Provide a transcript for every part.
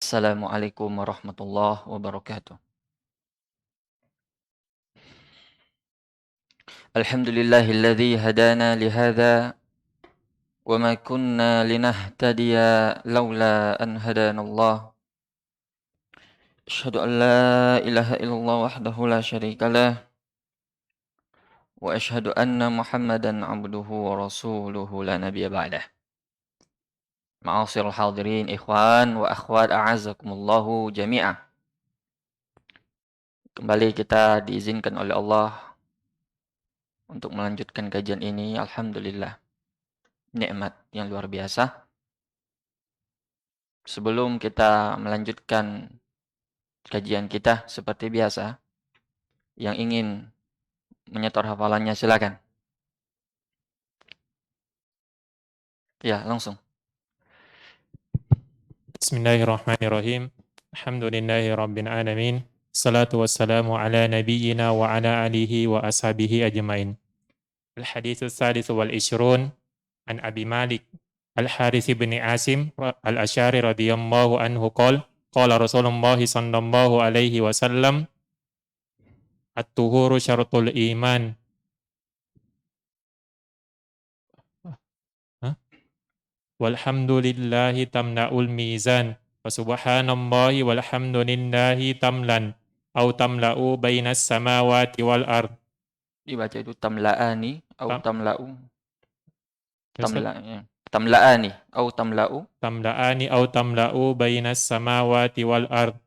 Assalamualaikum warahmatullahi wabarakatuh. Alhamdulillahilladzi hadana lihadza wa ma kunna linahtadiya laula an hadanallah. Asyhadu an la ilaha illallah wahdahu la syarikalah wa asyhadu anna Muhammadan abduhu wa rasuluhu la nabiyya ba'dah. Ma'asyiral hadirin ikhwan wa akhwat a'azzakumullahu jami'ah. Kembali kita diizinkan oleh Allah untuk melanjutkan kajian ini. Alhamdulillah. Nikmat yang luar biasa. Sebelum kita melanjutkan kajian kita seperti biasa, yang ingin menyetor hafalannya silakan. Ya, langsung. Bismillahirrahmanirrahim. Alhamdulillahi rabbil alamin. Salatu wassalamu ala nabiyyina wa ala alihi wa ashabihi ajmain. Al-hadithu tsalits wal ishrun an Abi Malik Al-Harits bin Asim Al-Asy'ari radhiyallahu anhu qala Rasulullah sallallahu alaihi wasallam at-tuhuru syaratul iman. Walhamdulillahi tamna'ul mizan wa subhanallahi walhamdulillahi tamlan au tamla'u bainas samawati wal ard. Dibaca itu tamla'ani atau tamla'u. Ustaz? Tamla'ani atau tamla'u. Tamla'ani au tamla'u bainas samawati wal ard.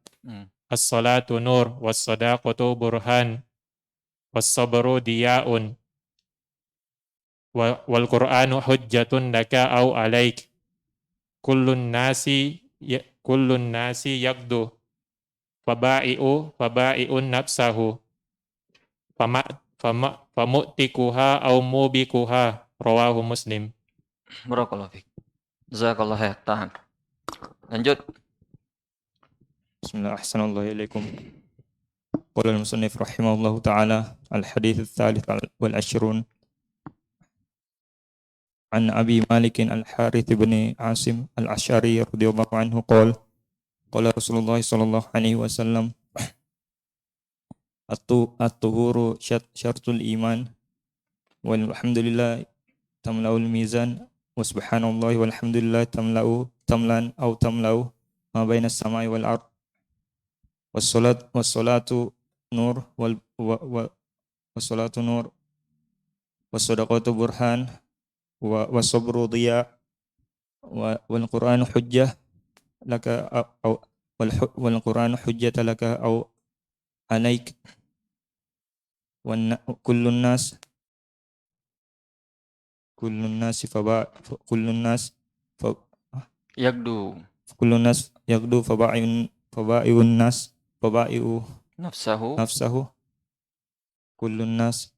As-salatu nur was-sadaqatu burhan was-sabru diya'un wal Qur'anu hujjatun laka au alaik. Kullun nasi yaqdu faba'i'un nafsahu famu'tikuha au mubikuha. Rawahu Muslim. Barakallahu fiik. Jazakallahu khair. Tahan. Lanjut. Bismillah, ahsanallahu Qala al-musannif rahimahullahu ta'ala al-hadits ats-tsalits wal 'ashrun an Abi Malik Al-Harits bin Asim Al-Asy'ari radhiyallahu anhu qala Rasulullah sallallahu alaihi wasallam at-tuhuru syartul iman walhamdulillah tamla'ul mizan wa subhanallahi walhamdulillah tamlan aw tamla'u ma bainas samai wal ard wassalatu nur wassalatu nur wassadaqatu burhan wasabru diya wal Qur'anu hujjah laka wal Qur'anu hujjata laka au alaik kullun nas yagdu faba'iun nas faba'iu nafsahu kullun nas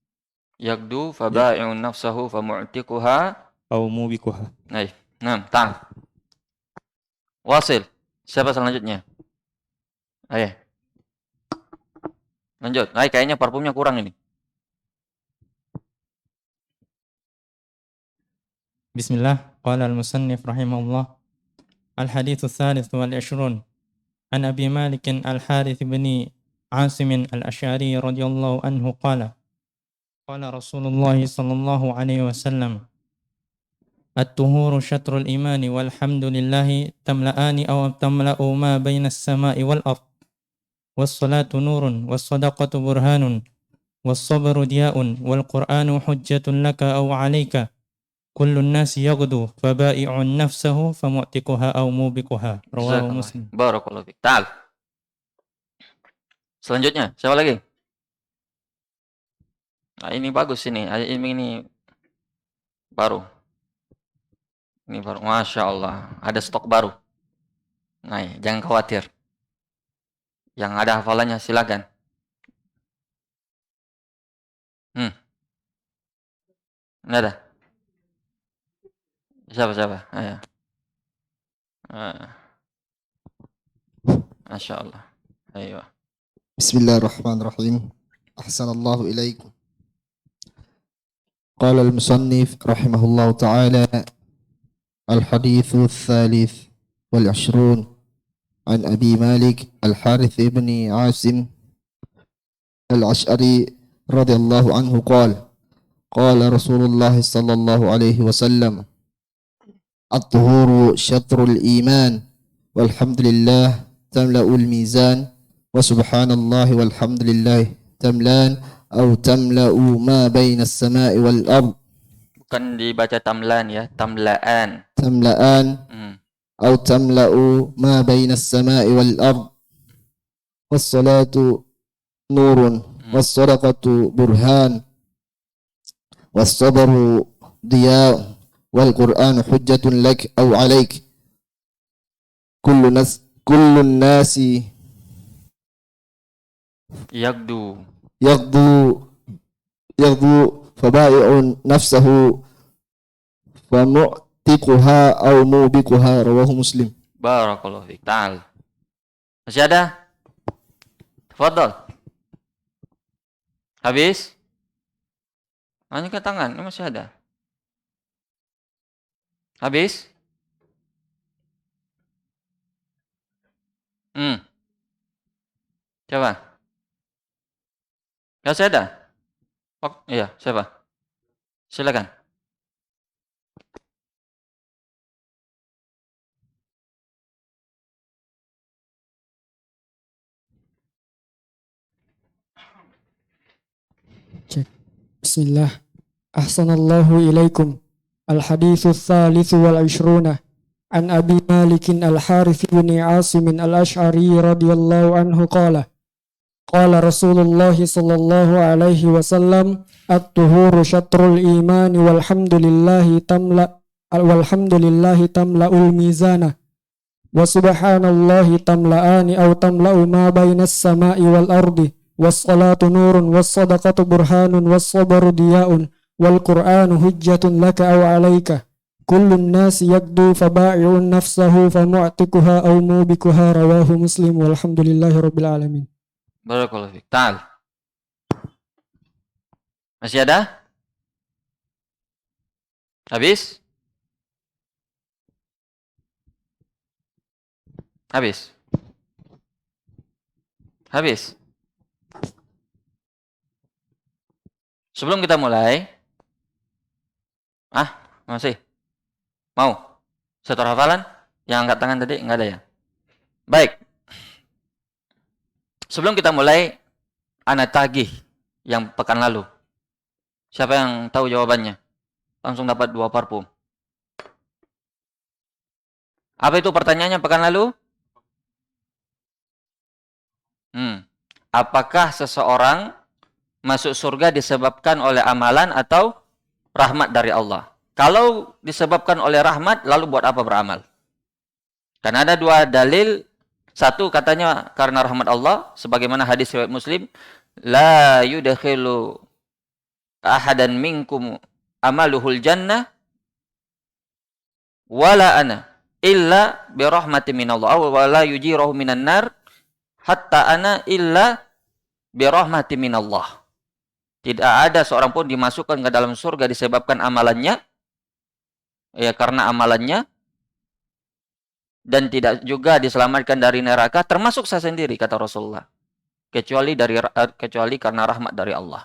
Yagdu faba'i'un nafsahu famu'tikuha au mubikuha. Nah, tahan. Wasil. Siapa selanjutnya? Ayo. Lanjut. Kayaknya parfumnya kurang ini. Bismillah. Qala al-musannif rahimahullah. Al-haditsu tsalits wal 'ishrun an Abi Malik Al-Harits bin Asim Al-Asy'ari radhiyallahu anhu qala Rasulullah sallallahu alaihi wasallam at-tuhuru syatrul imani walhamdulillahi tamla'ani aw tamla'u ma bainas sama'i wal ard was-salatu nurun was-sadaqatu burhanun was-sabru diya'un wal Qur'anu hujjatun laka aw 'alaika kullun nasi yaghdu faba'i'un nafsahu famu'tikuha aw mubikuha. Rawahu Muslim. Barakallahu fiik. Ta'al. Selanjutnya, siapa lagi? Nah, ini bagus ini. Ini baru. Ini baru. Masya Allah. Ada stok baru. Nah, jangan khawatir. Yang ada hafalannya silakan. Ini ada. Siapa? Ayo. Masya Allah. Ayo. Bismillahirrahmanirrahim. Ahsanallahu ilaikum. Qala al-musannif rahimahullahu ta'ala al-haditsu tsalits wal 'ishrun عن أبي مالك الحارث بن عاصم الأشعري رضي الله عنه قال قال رسول الله صلى الله عليه وسلم الطهور شطر الإيمان والحمد لله تملأ الميزان وسبحان الله والحمد لله تملان أو تملأ ما بين السماء والأرض. Bukan dibaca tamlan ya, tamlaan. تملأان أو تملأ ما بين السماء والأرض. والصلاة نور والصدقة برهان والصبر ضياء والقرآن حجة لك أو عليك. كل الناس يغدو فبائع نفسه فمعتقها أو موبقها. رواه مسلم. Barakallahu fiik. Ta'al. Masih ada? Tafadhal. Habis? Angkat tangan, ini masih ada. Habis? Siapa? Ya, saya ada. Oh, iya, siapa? Silakan. Bismillah. Ahsanallahu ilaikum. Al-hadithu thalithu wal ishruna. An Abi Malikin al-Harith bin Asim al-Ash'ari radhiyallahu anhu qala qala Rasulullah sallallahu alaihi wasallam at-tuhuru syatrul iman walhamdulillahi tamla'ul mizana wa subhanallahi tamla'ani aw tamla'u ma bainas sama'i wal ardi was-salatu nurun was-sadaqatu burhanun was-sabru diya'un wal-qur'anu hujjatun laka aw 'alaika. Kullun nasi yagdu faba'i'un nafsahu famu'tikuha aw mubikuha. Rawahu Muslim walhamdulillahi rabbil alamin. Barakallahu fiik. Ta'al. Masih ada? Habis? Habis? Habis? Sebelum kita mulai, masih? Mau? Satu hafalan? Yang angkat tangan tadi? Enggak ada ya? Baik. Sebelum kita mulai, ana tagih yang pekan lalu. Siapa yang tahu jawabannya? Langsung dapat 2 parfum. Apa itu pertanyaannya pekan lalu? Apakah seseorang masuk surga disebabkan oleh amalan atau rahmat dari Allah? Kalau disebabkan oleh rahmat, lalu buat apa beramal? Karena ada 2 dalil. Satu katanya karena rahmat Allah, sebagaimana hadis riwayat Muslim, la yudkhilu ahadan minkum amaluhul jannah wala ana illa bi rahmatin minallah aw wala yujirahu minan nar hatta ana illa bi rahmatin minallah. Tidak ada seorang pun dimasukkan ke dalam surga disebabkan amalannya, ya karena amalannya, dan tidak juga diselamatkan dari neraka termasuk saya sendiri, kata Rasulullah, kecuali karena rahmat dari Allah.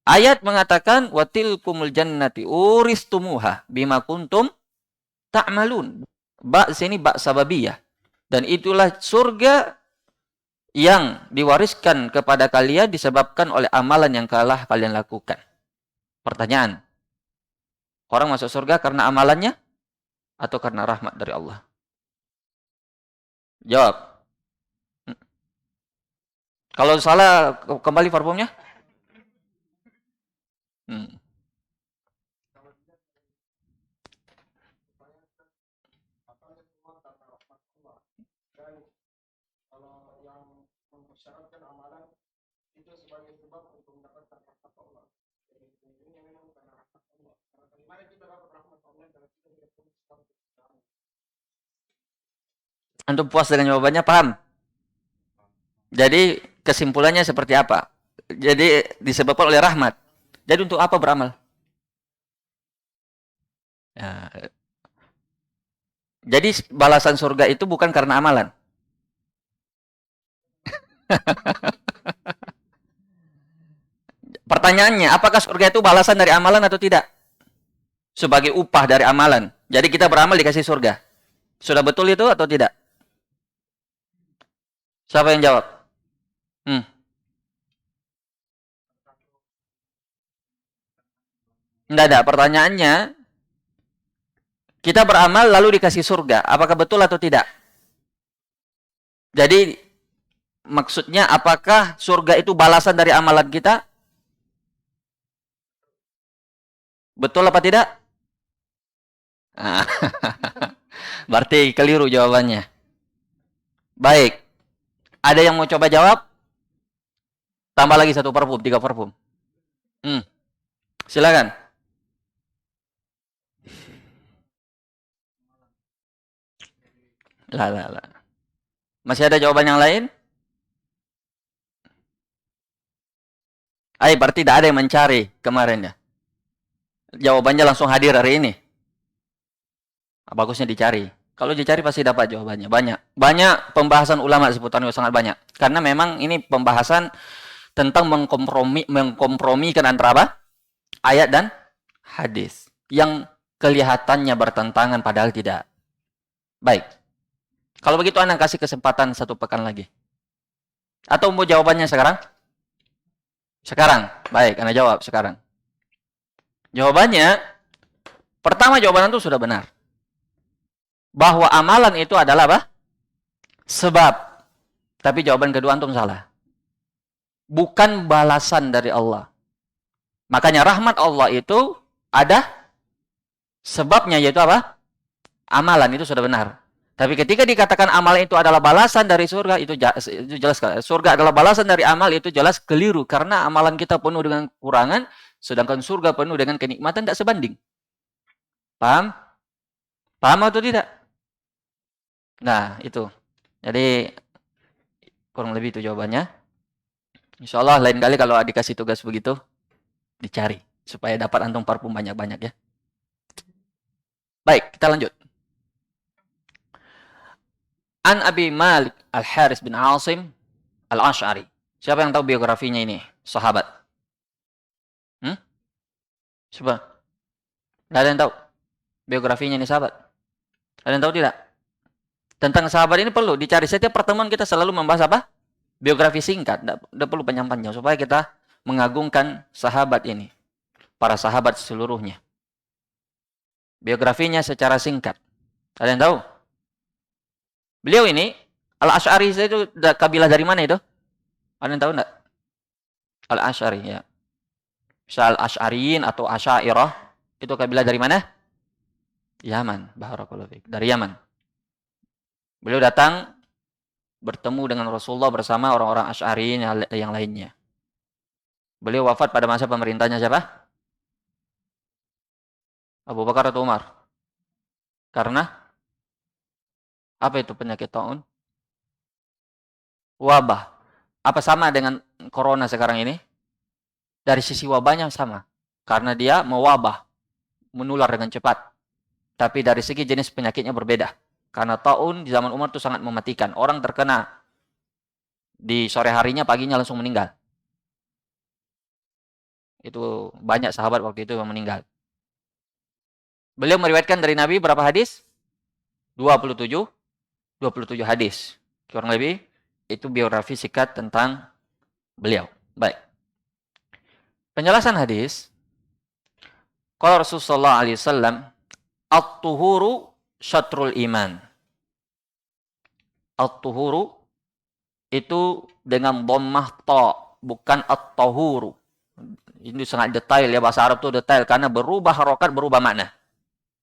Ayat mengatakan watilkumul jannati uristumuha bima kuntum ta'malun. Ba sini ba sababiyah, dan itulah surga yang diwariskan kepada kalian disebabkan oleh amalan yang telah kalian lakukan. Pertanyaan, orang masuk surga karena amalannya atau karena rahmat dari Allah? Jawab. Kalau salah, kembali parfumnya. Antum puas dengan jawabannya, paham? Jadi kesimpulannya seperti apa? Jadi disebabkan oleh rahmat. Jadi untuk apa beramal? Ya. Jadi balasan surga itu bukan karena amalan. Pertanyaannya, apakah surga itu balasan dari amalan atau tidak? Sebagai upah dari amalan. Jadi kita beramal dikasih surga. Sudah betul itu atau tidak? Siapa yang jawab? Tidak ada. Pertanyaannya, kita beramal lalu dikasih surga. Apakah betul atau tidak? Jadi, maksudnya apakah surga itu balasan dari amalan kita? Betul apa tidak? Berarti keliru jawabannya. Baik. Ada yang mau coba jawab? Tambah lagi 1 parfum, 3 parfum. Silakan. Lah. Masih ada jawaban yang lain? Berarti tidak ada yang mencari kemarin ya. Jawabannya langsung hadir hari ini. Bagusnya dicari. Kalau dicari pasti dapat jawabannya. Banyak pembahasan ulama seputar itu, sangat banyak. Karena memang ini pembahasan tentang mengkompromikan antara apa? Ayat dan hadis. Yang kelihatannya bertentangan padahal tidak. Baik. Kalau begitu Anda kasih kesempatan 1 pekan lagi. Atau mau jawabannya sekarang? Sekarang. Baik, Anda jawab sekarang. Jawabannya, pertama jawaban itu sudah benar. Bahwa amalan itu adalah apa? Sebab. Tapi jawaban kedua antum salah. Bukan balasan dari Allah. Makanya rahmat Allah itu ada sebabnya, yaitu apa? Amalan, itu sudah benar. Tapi ketika dikatakan amalan itu adalah balasan dari surga, itu jelas. Surga adalah balasan dari amal, itu jelas keliru. Karena amalan kita penuh dengan kekurangan, sedangkan surga penuh dengan kenikmatan tak sebanding. Paham? Paham atau tidak? Nah, itu. Jadi, kurang lebih itu jawabannya. Insya Allah lain kali kalau dikasih tugas begitu, dicari. Supaya dapat antum parfum banyak-banyak ya. Baik, kita lanjut. An Abi Malik Al-Haris bin Asim Al-Ash'ari. Siapa yang tahu biografinya ini? Sahabat. Coba. Tidak ada yang tahu biografinya ini sahabat? Ada yang tahu tidak? Tentang sahabat ini perlu dicari. Setiap pertemuan kita selalu membahas apa? Biografi singkat. Tidak perlu panjang-panjang. Supaya kita mengagungkan sahabat ini. Para sahabat seluruhnya. Biografinya secara singkat. Ada yang tahu? Beliau ini, Al-Ash'ari itu kabilah dari mana itu? Ada yang tahu enggak? Al-Ash'ari ya. Bisa Al-Ash'ariyin atau Asy'ariyah, itu kabilah dari mana? Yaman, barakallahu fiik. Dari Yaman. Beliau datang bertemu dengan Rasulullah bersama orang-orang Asy'ariyin yang lainnya. Beliau wafat pada masa pemerintahnya siapa? Abu Bakar atau Umar? Karena apa itu penyakit taun? Wabah. Apa sama dengan corona sekarang ini? Dari sisi wabahnya sama. Karena dia mewabah. Menular dengan cepat. Tapi dari segi jenis penyakitnya berbeda. Karena taun di zaman Umar itu sangat mematikan. Orang terkena di sore harinya, paginya langsung meninggal. Itu banyak sahabat waktu itu yang meninggal. Beliau meriwayatkan dari Nabi berapa hadis? 27 hadis. Kurang lebih itu biografi singkat tentang beliau. Baik. Penjelasan hadis. Qala Rasulullah sallallahu alaihi wasallam, at-tuhuru syatrul iman. At-tuhuru itu dengan dhammah ta, bukan at-tahuru. Ini sangat detail ya, bahasa Arab itu detail karena berubah harokat, berubah makna.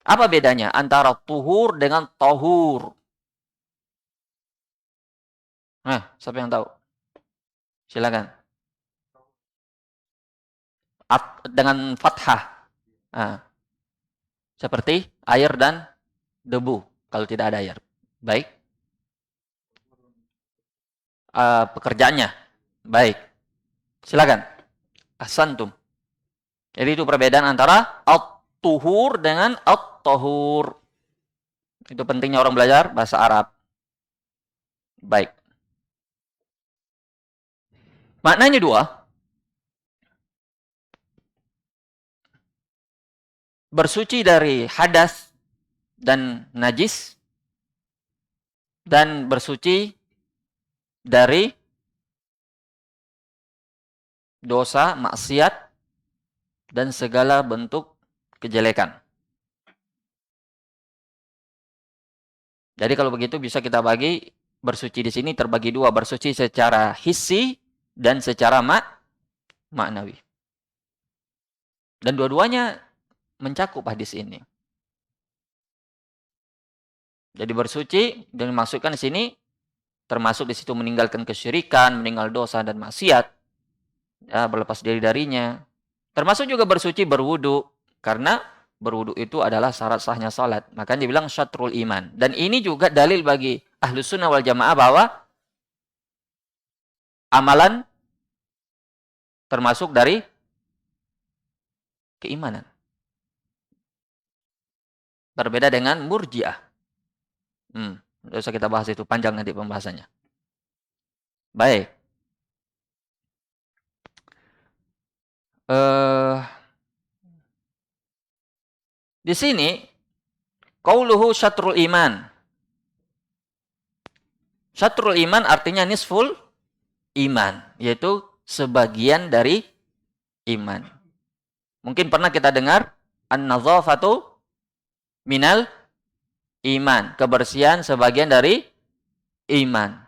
Apa bedanya antara tuhur dengan tahur? Nah, siapa yang tahu? Silakan. Dengan fathah. Nah, seperti air dan debu kalau tidak ada air. Baik. Pekerjaannya. Baik. Silakan. Ahsantum. Jadi itu perbedaan antara at-tuhur dengan at-tahur. Itu pentingnya orang belajar bahasa Arab. Baik. Maknanya dua. Bersuci dari hadas dan najis, dan bersuci dari dosa, maksiat, dan segala bentuk kejelekan. Jadi kalau begitu bisa kita bagi bersuci di sini terbagi dua, bersuci secara hissi dan secara maknawi. Dan dua-duanya mencakup hadis ini. Jadi bersuci dan dimaksudkan di sini termasuk di situ meninggalkan kesyirikan, meninggal dosa dan maksiat, ya, berlepas diri darinya. Termasuk juga bersuci berwudu, karena berwudu itu adalah syarat sahnya salat. Makanya dibilang syatrul iman. Dan ini juga dalil bagi Ahlus Sunnah wal Jamaah bahwa amalan termasuk dari keimanan. Berbeda dengan Murji'ah. Tidak usah kita bahas itu, panjang nanti pembahasannya. Baik. Di sini qauluhu syatrul iman. Syatrul iman artinya nisful iman, yaitu sebagian dari iman. Mungkin pernah kita dengar an-nadzafatu minal iman, kebersihan sebagian dari iman.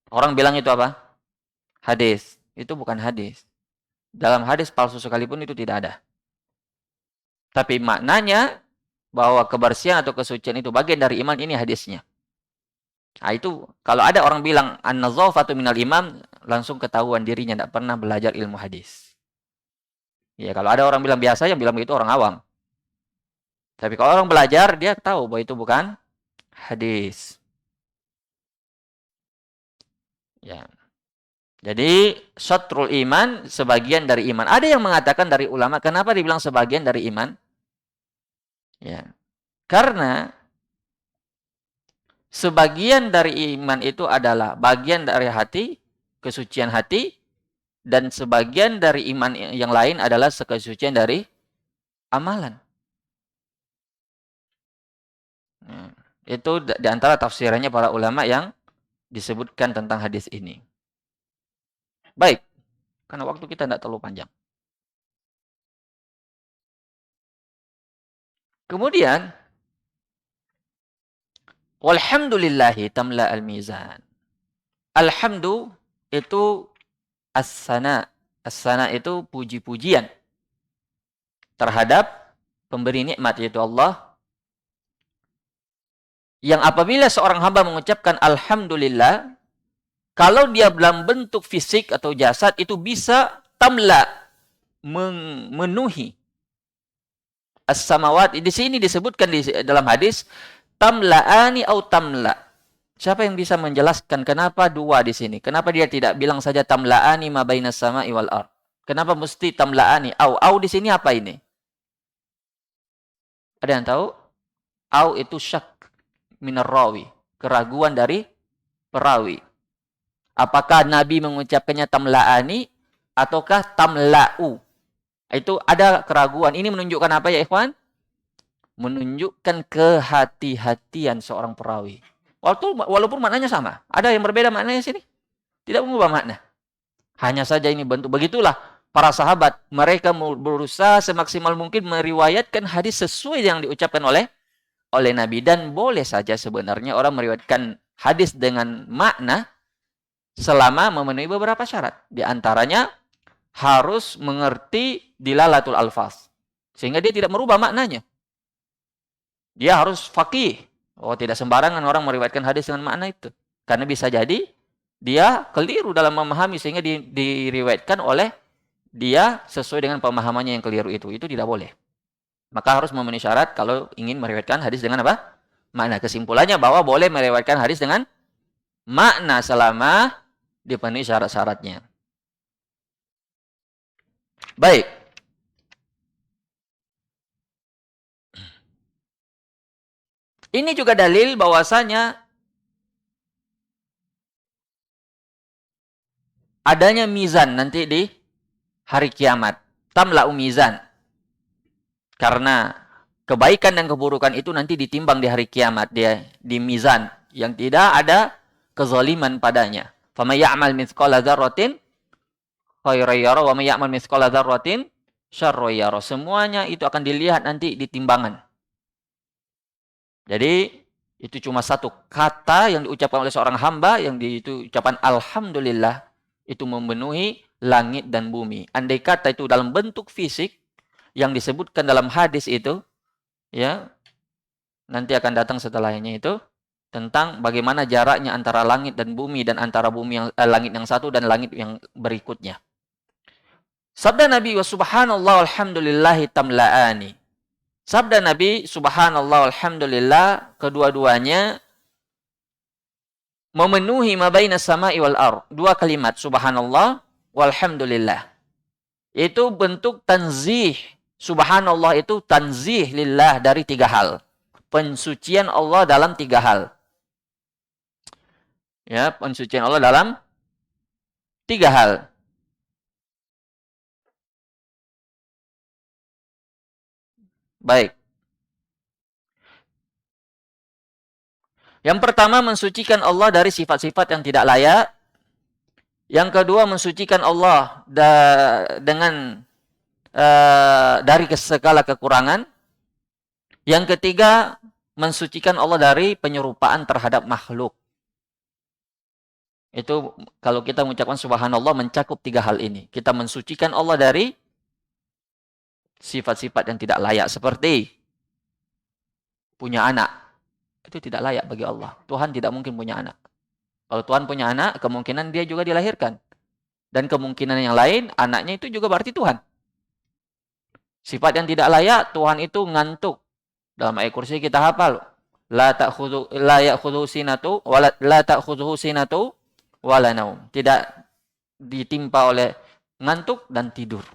Orang bilang itu apa? Hadis. Itu bukan hadis. Dalam hadis palsu sekalipun itu tidak ada. Tapi maknanya bahwa kebersihan atau kesucian itu bagian dari iman, ini hadisnya. Nah itu kalau ada orang bilang an-nadzafatu minal iman, langsung ketahuan dirinya tidak pernah belajar ilmu hadis. Ya kalau ada orang bilang biasa, yang bilang begitu orang awam. Tapi kalau orang belajar, dia tahu bahwa itu bukan hadis. Ya. Jadi syatrul iman sebagian dari iman. Ada yang mengatakan dari ulama, kenapa dibilang sebagian dari iman? Ya. Karena sebagian dari iman itu adalah bagian dari hati, kesucian hati, dan sebagian dari iman yang lain adalah kesucian dari amalan. Nah, itu di antara tafsirannya para ulama yang disebutkan tentang hadis ini. Baik, karena waktu kita tidak terlalu panjang. Kemudian, walhamdulillahi tamla al-mizan. Alhamdu itu as-sana. As-sana itu puji-pujian terhadap pemberi nikmat, yaitu Allah. Yang apabila seorang hamba mengucapkan alhamdulillah, kalau dia dalam bentuk fisik atau jasad, itu bisa tamla, memenuhi as-samawat. Di sini disebutkan di dalam hadis tamla'ani au tamla. Siapa yang bisa menjelaskan kenapa dua di sini? Kenapa dia tidak bilang saja tamla'ani ma bainas sama'i wal ard? Kenapa mesti tamla'ani? Au di sini apa ini? Ada yang tahu? Au itu syak minar rawi, keraguan dari perawi. Apakah Nabi mengucapkannya tamla'ani ataukah tamla'u? Itu ada keraguan. Ini menunjukkan apa ya, ikhwan? Menunjukkan kehati-hatian seorang perawi. Walaupun maknanya sama. Ada yang berbeda maknanya sini. Tidak mengubah makna. Hanya saja ini bentuk. Begitulah para sahabat. Mereka berusaha semaksimal mungkin meriwayatkan hadis sesuai yang diucapkan oleh Nabi. Dan boleh saja sebenarnya orang meriwayatkan hadis dengan makna selama memenuhi beberapa syarat. Di antaranya harus mengerti dilalatul alfaz. Sehingga dia tidak merubah maknanya. Dia harus faqih. Oh, tidak sembarangan orang meriwayatkan hadis dengan makna itu. Karena bisa jadi dia keliru dalam memahami sehingga diriwayatkan oleh dia sesuai dengan pemahamannya yang keliru itu. Itu tidak boleh. Maka harus memenuhi syarat kalau ingin meriwayatkan hadis dengan apa? Makna. Kesimpulannya bahwa boleh meriwayatkan hadis dengan makna selama dipenuhi syarat-syaratnya. Baik. Ini juga dalil bahwasanya adanya mizan nanti di hari kiamat. Tamla'u mizan. Karena kebaikan dan keburukan itu nanti ditimbang di hari kiamat, dia di mizan yang tidak ada kezaliman padanya. Faman ya'mal mithqala dzarratin khairan yara wa may ya'mal mithqala dzarratin syarran yara. Semuanya itu akan dilihat nanti di timbangan. Jadi itu cuma satu kata yang diucapkan oleh seorang hamba, yang itu ucapan alhamdulillah, itu memenuhi langit dan bumi. Andai kata itu dalam bentuk fisik yang disebutkan dalam hadis itu, ya, nanti akan datang setelahnya itu tentang bagaimana jaraknya antara langit dan bumi, dan antara bumi yang langit yang satu dan langit yang berikutnya. Sabda Nabi, wa subhanallah alhamdulillahi tamla'ani. Sabda Nabi, subhanallah alhamdulillah, kedua-duanya memenuhi ma bainas sama'i wal ardh. Dua kalimat, subhanallah walhamdulillah. Itu bentuk tanzih. Subhanallah itu tanzih lillah dari tiga hal. Pensucian Allah dalam tiga hal. Ya, pensucian Allah dalam tiga hal. Baik. Yang pertama, mensucikan Allah dari sifat-sifat yang tidak layak. Yang kedua, mensucikan Allah dengan dari segala kekurangan. Yang ketiga, mensucikan Allah dari penyerupaan terhadap makhluk. Itu kalau kita mengucapkan subhanallah mencakup tiga hal ini. Kita mensucikan Allah dari sifat-sifat yang tidak layak, seperti punya anak. Itu tidak layak bagi Allah. Tuhan tidak mungkin punya anak. Kalau Tuhan punya anak, kemungkinan dia juga dilahirkan. Dan kemungkinan yang lain, anaknya itu juga berarti Tuhan. Sifat yang tidak layak, Tuhan itu ngantuk. Dalam ayat kursi kita hafal. La ya'khudhu sinatu wala naum. Tidak ditimpa oleh ngantuk dan tidur.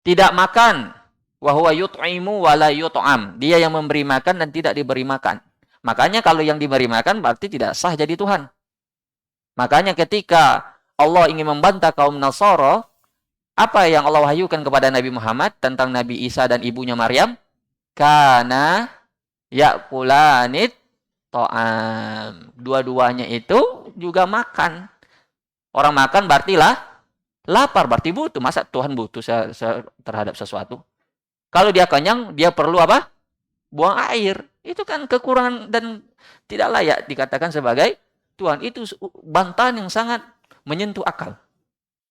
Tidak makan. Wa huwa yut'imu wa la yut'am. Dia yang memberi makan dan tidak diberi makan. Makanya kalau yang diberi makan berarti tidak sah jadi Tuhan. Makanya ketika Allah ingin membantah kaum Nasara, apa yang Allah wahyukan kepada Nabi Muhammad tentang Nabi Isa dan ibunya Maryam? Kana ya'kulanit ta'am. Dua-duanya itu juga makan. Orang makan berarti lapar, berarti butuh. Masa Tuhan butuh terhadap sesuatu? Kalau dia kenyang, dia perlu apa? Buang air. Itu kan kekurangan dan tidak layak dikatakan sebagai Tuhan. Itu bantahan yang sangat menyentuh akal.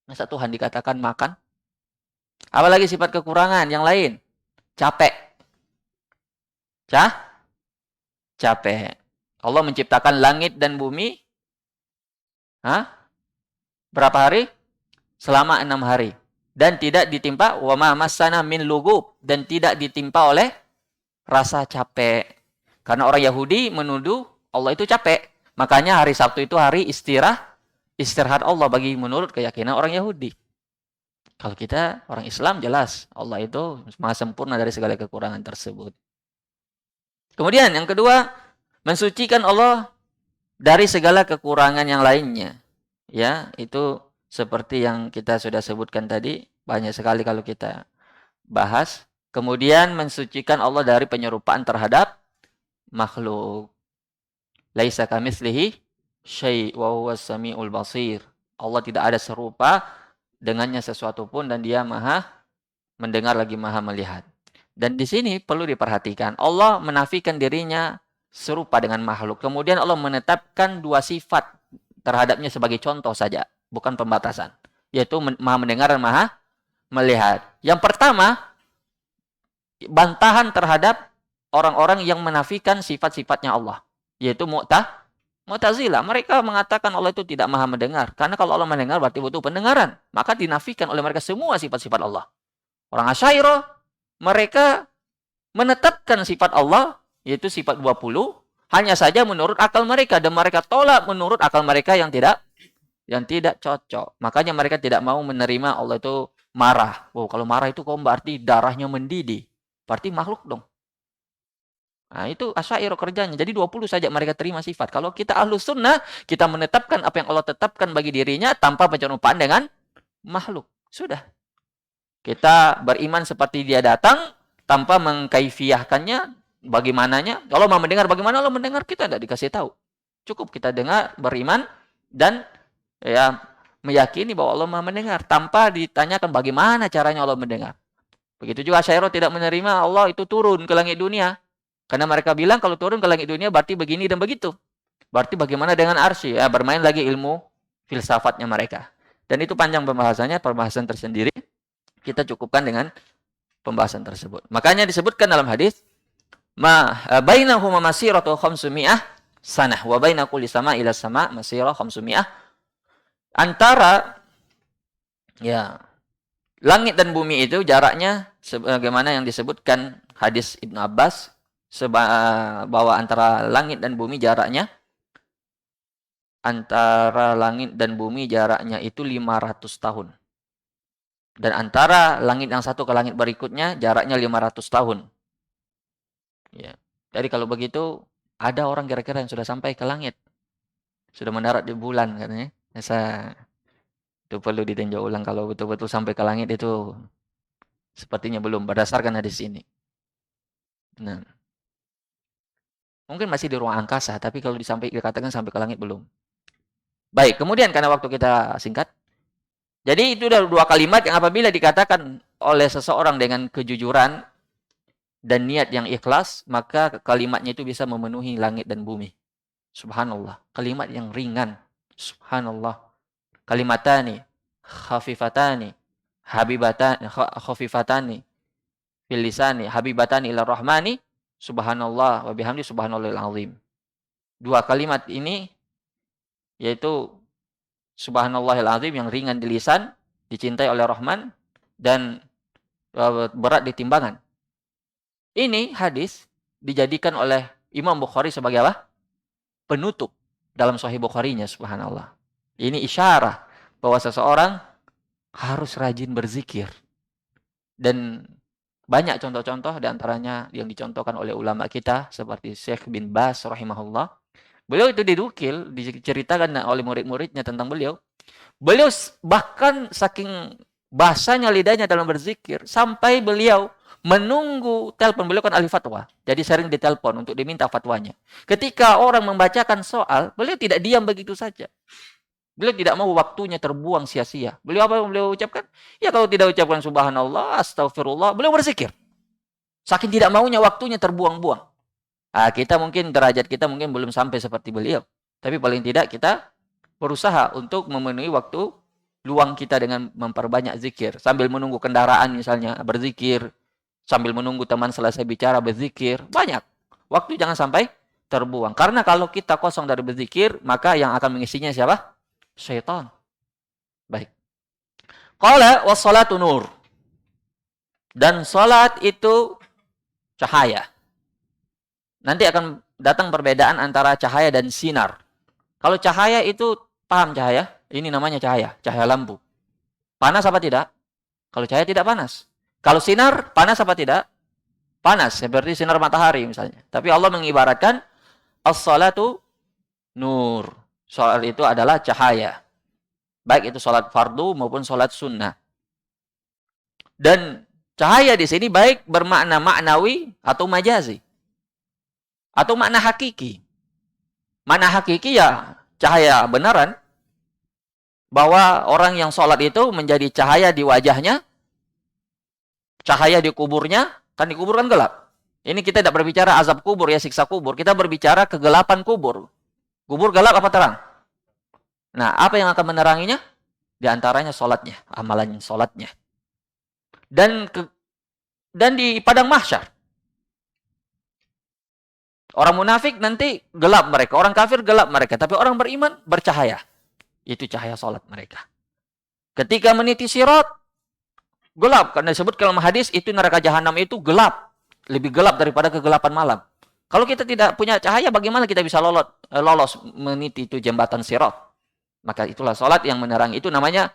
Masa Tuhan dikatakan makan? Apalagi sifat kekurangan yang lain. Capek. Capek. Allah menciptakan langit dan bumi. Berapa hari? Selama 6 hari. Dan tidak ditimpa wa ma massana min lugub, dan tidak ditimpa oleh rasa capek. Karena orang Yahudi menuduh Allah itu capek. Makanya hari Sabtu itu hari istirahat Allah bagi menurut keyakinan orang Yahudi. Kalau kita orang Islam jelas Allah itu maha sempurna dari segala kekurangan tersebut. Kemudian yang kedua, mensucikan Allah dari segala kekurangan yang lainnya. Ya, itu seperti yang kita sudah sebutkan tadi, banyak sekali kalau kita bahas. Kemudian mensucikan Allah dari penyerupaan terhadap makhluk. Laisa kamitslihi syai' wa huwas samiul basir. Allah tidak ada serupa dengannya sesuatu pun, dan dia maha mendengar lagi maha melihat. Dan di sini perlu diperhatikan, Allah menafikan dirinya serupa dengan makhluk. Kemudian Allah menetapkan dua sifat terhadapnya sebagai contoh saja, bukan pembatasan, yaitu maha mendengar dan maha melihat. Yang pertama, bantahan terhadap orang-orang yang menafikan sifat-sifatnya Allah, yaitu Mu'tazilah. Mereka mengatakan Allah itu tidak maha mendengar, karena kalau Allah mendengar berarti butuh pendengaran, maka dinafikan oleh mereka semua sifat-sifat Allah. Orang Asy'ariyah, mereka menetapkan sifat Allah, yaitu sifat 20, hanya saja menurut akal mereka, dan mereka tolak menurut akal mereka yang tidak cocok. Makanya mereka tidak mau menerima Allah itu marah. Oh, kalau marah itu kok berarti darahnya mendidih. Berarti makhluk dong. Nah, itu Asy'ariyah kerjanya. Jadi 20 saja mereka terima sifat. Kalau kita Ahlus Sunnah, kita menetapkan apa yang Allah tetapkan bagi dirinya tanpa penyerumpaan dengan makhluk. Sudah. Kita beriman seperti dia datang tanpa mengkaifiyahkannya bagaimananya. Allah mau mendengar bagaimana Allah mendengar, kita tidak dikasih tahu. Cukup kita dengar, beriman dan ya meyakini bahwa Allah Maha mendengar tanpa ditanyakan bagaimana caranya Allah mendengar. Begitu juga Asy'ariyah tidak menerima Allah itu turun ke langit dunia. Karena mereka bilang kalau turun ke langit dunia berarti begini dan begitu. Berarti bagaimana dengan arsy? Ya, bermain lagi ilmu filsafatnya mereka. Dan itu panjang pembahasannya, pembahasan tersendiri. Kita cukupkan dengan pembahasan tersebut. Makanya disebutkan dalam hadis, bainahuma masiratu 500 sanah wa baina kulli sama ila sama masirah 500. Antara ya langit dan bumi itu jaraknya sebagaimana yang disebutkan hadis Ibnu Abbas bahwa antara langit dan bumi jaraknya itu 500 tahun. Dan antara langit yang satu ke langit berikutnya jaraknya 500 tahun. Ya. Jadi kalau begitu ada orang kira-kira yang sudah sampai ke langit. Sudah mendarat di bulan katanya. Itu perlu ditinjau ulang kalau betul-betul sampai ke langit itu sepertinya belum berdasarkan hadis ini. Nah. Mungkin masih di ruang angkasa, tapi kalau dikatakan sampai ke langit belum. Baik, kemudian karena waktu kita singkat. Jadi itu adalah 2 kalimat yang apabila dikatakan oleh seseorang dengan kejujuran dan niat yang ikhlas, maka kalimatnya itu bisa memenuhi langit dan bumi. Subhanallah. Kalimat yang ringan. Subhanallah. Kalimatani khafifatani khafifatani fil lisani habibatani ila rahmani subhanallah wa bihamdi subhanallahil azim. 2 kalimat ini yaitu subhanallahil azim yang ringan di lisan, dicintai oleh Rahman dan berat di timbangan. Ini hadis dijadikan oleh Imam Bukhari sebagai apa? Penutup dalam Sahih Bukharinya, subhanallah. Ini isyarah bahwa seseorang harus rajin berzikir. Dan banyak contoh-contoh di antaranya yang dicontohkan oleh ulama kita seperti Syekh bin Baz rahimahullah. Beliau itu diceritakan oleh murid-muridnya tentang beliau. Beliau bahkan saking bahasanya lidahnya dalam berzikir sampai beliau menunggu telepon. Beliau kan ahli fatwa, jadi sering ditelepon untuk diminta fatwanya. Ketika orang membacakan soal, beliau tidak diam begitu saja. Beliau tidak mau waktunya terbuang sia-sia. Beliau apa yang beliau ucapkan? Ya kalau tidak ucapkan subhanallah, astagfirullah, beliau berzikir. Saking tidak maunya waktunya terbuang-buang. Nah, kita mungkin derajat kita mungkin belum sampai seperti beliau. Tapi paling tidak kita berusaha untuk memenuhi waktu luang kita dengan memperbanyak zikir. Sambil menunggu kendaraan misalnya berzikir. Sambil menunggu teman selesai bicara berzikir. Banyak. Waktu jangan sampai terbuang. Karena kalau kita kosong dari berzikir, maka yang akan mengisinya siapa? Syaitan. Baik. Qala wassalatu nur. Dan salat itu cahaya. Nanti akan datang perbedaan antara cahaya dan sinar. Kalau cahaya itu, paham cahaya? Ini namanya cahaya, cahaya lampu. Panas apa tidak? Kalau cahaya tidak panas. Kalau sinar, panas apa tidak? Panas, seperti sinar matahari misalnya. Tapi Allah mengibaratkan, as-salatu nur. Salat itu adalah cahaya. Baik itu salat fardu maupun salat sunnah. Dan cahaya di sini baik bermakna maknawi atau majazi. Atau makna hakiki. Makna hakiki ya cahaya benaran. Bahwa orang yang sholat itu menjadi cahaya di wajahnya. Cahaya di kuburnya. Kan di kubur kan gelap. Ini kita tidak berbicara azab kubur ya, siksa kubur. Kita berbicara kegelapan kubur. Kubur gelap apa terang? Nah, apa yang akan meneranginya? Di antaranya sholatnya. Amalan sholatnya. Dan di padang mahsyar. Orang munafik nanti gelap mereka. Orang kafir gelap mereka. Tapi orang beriman bercahaya. Itu cahaya sholat mereka. Ketika meniti sirat, gelap. Karena disebut dalam hadis, itu neraka jahanam itu gelap. Lebih gelap daripada kegelapan malam. Kalau kita tidak punya cahaya, bagaimana kita bisa lolos meniti itu jembatan sirat? Maka itulah sholat yang menerangi. Itu namanya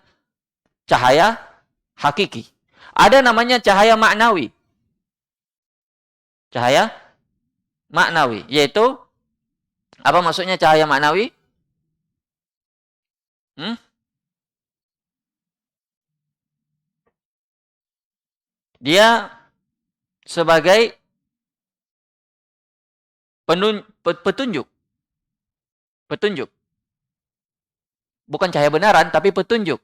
cahaya hakiki. Ada namanya cahaya maknawi. Cahaya maknawi. Yaitu, apa maksudnya cahaya maknawi? Dia sebagai petunjuk. Petunjuk. Bukan cahaya benaran, tapi petunjuk.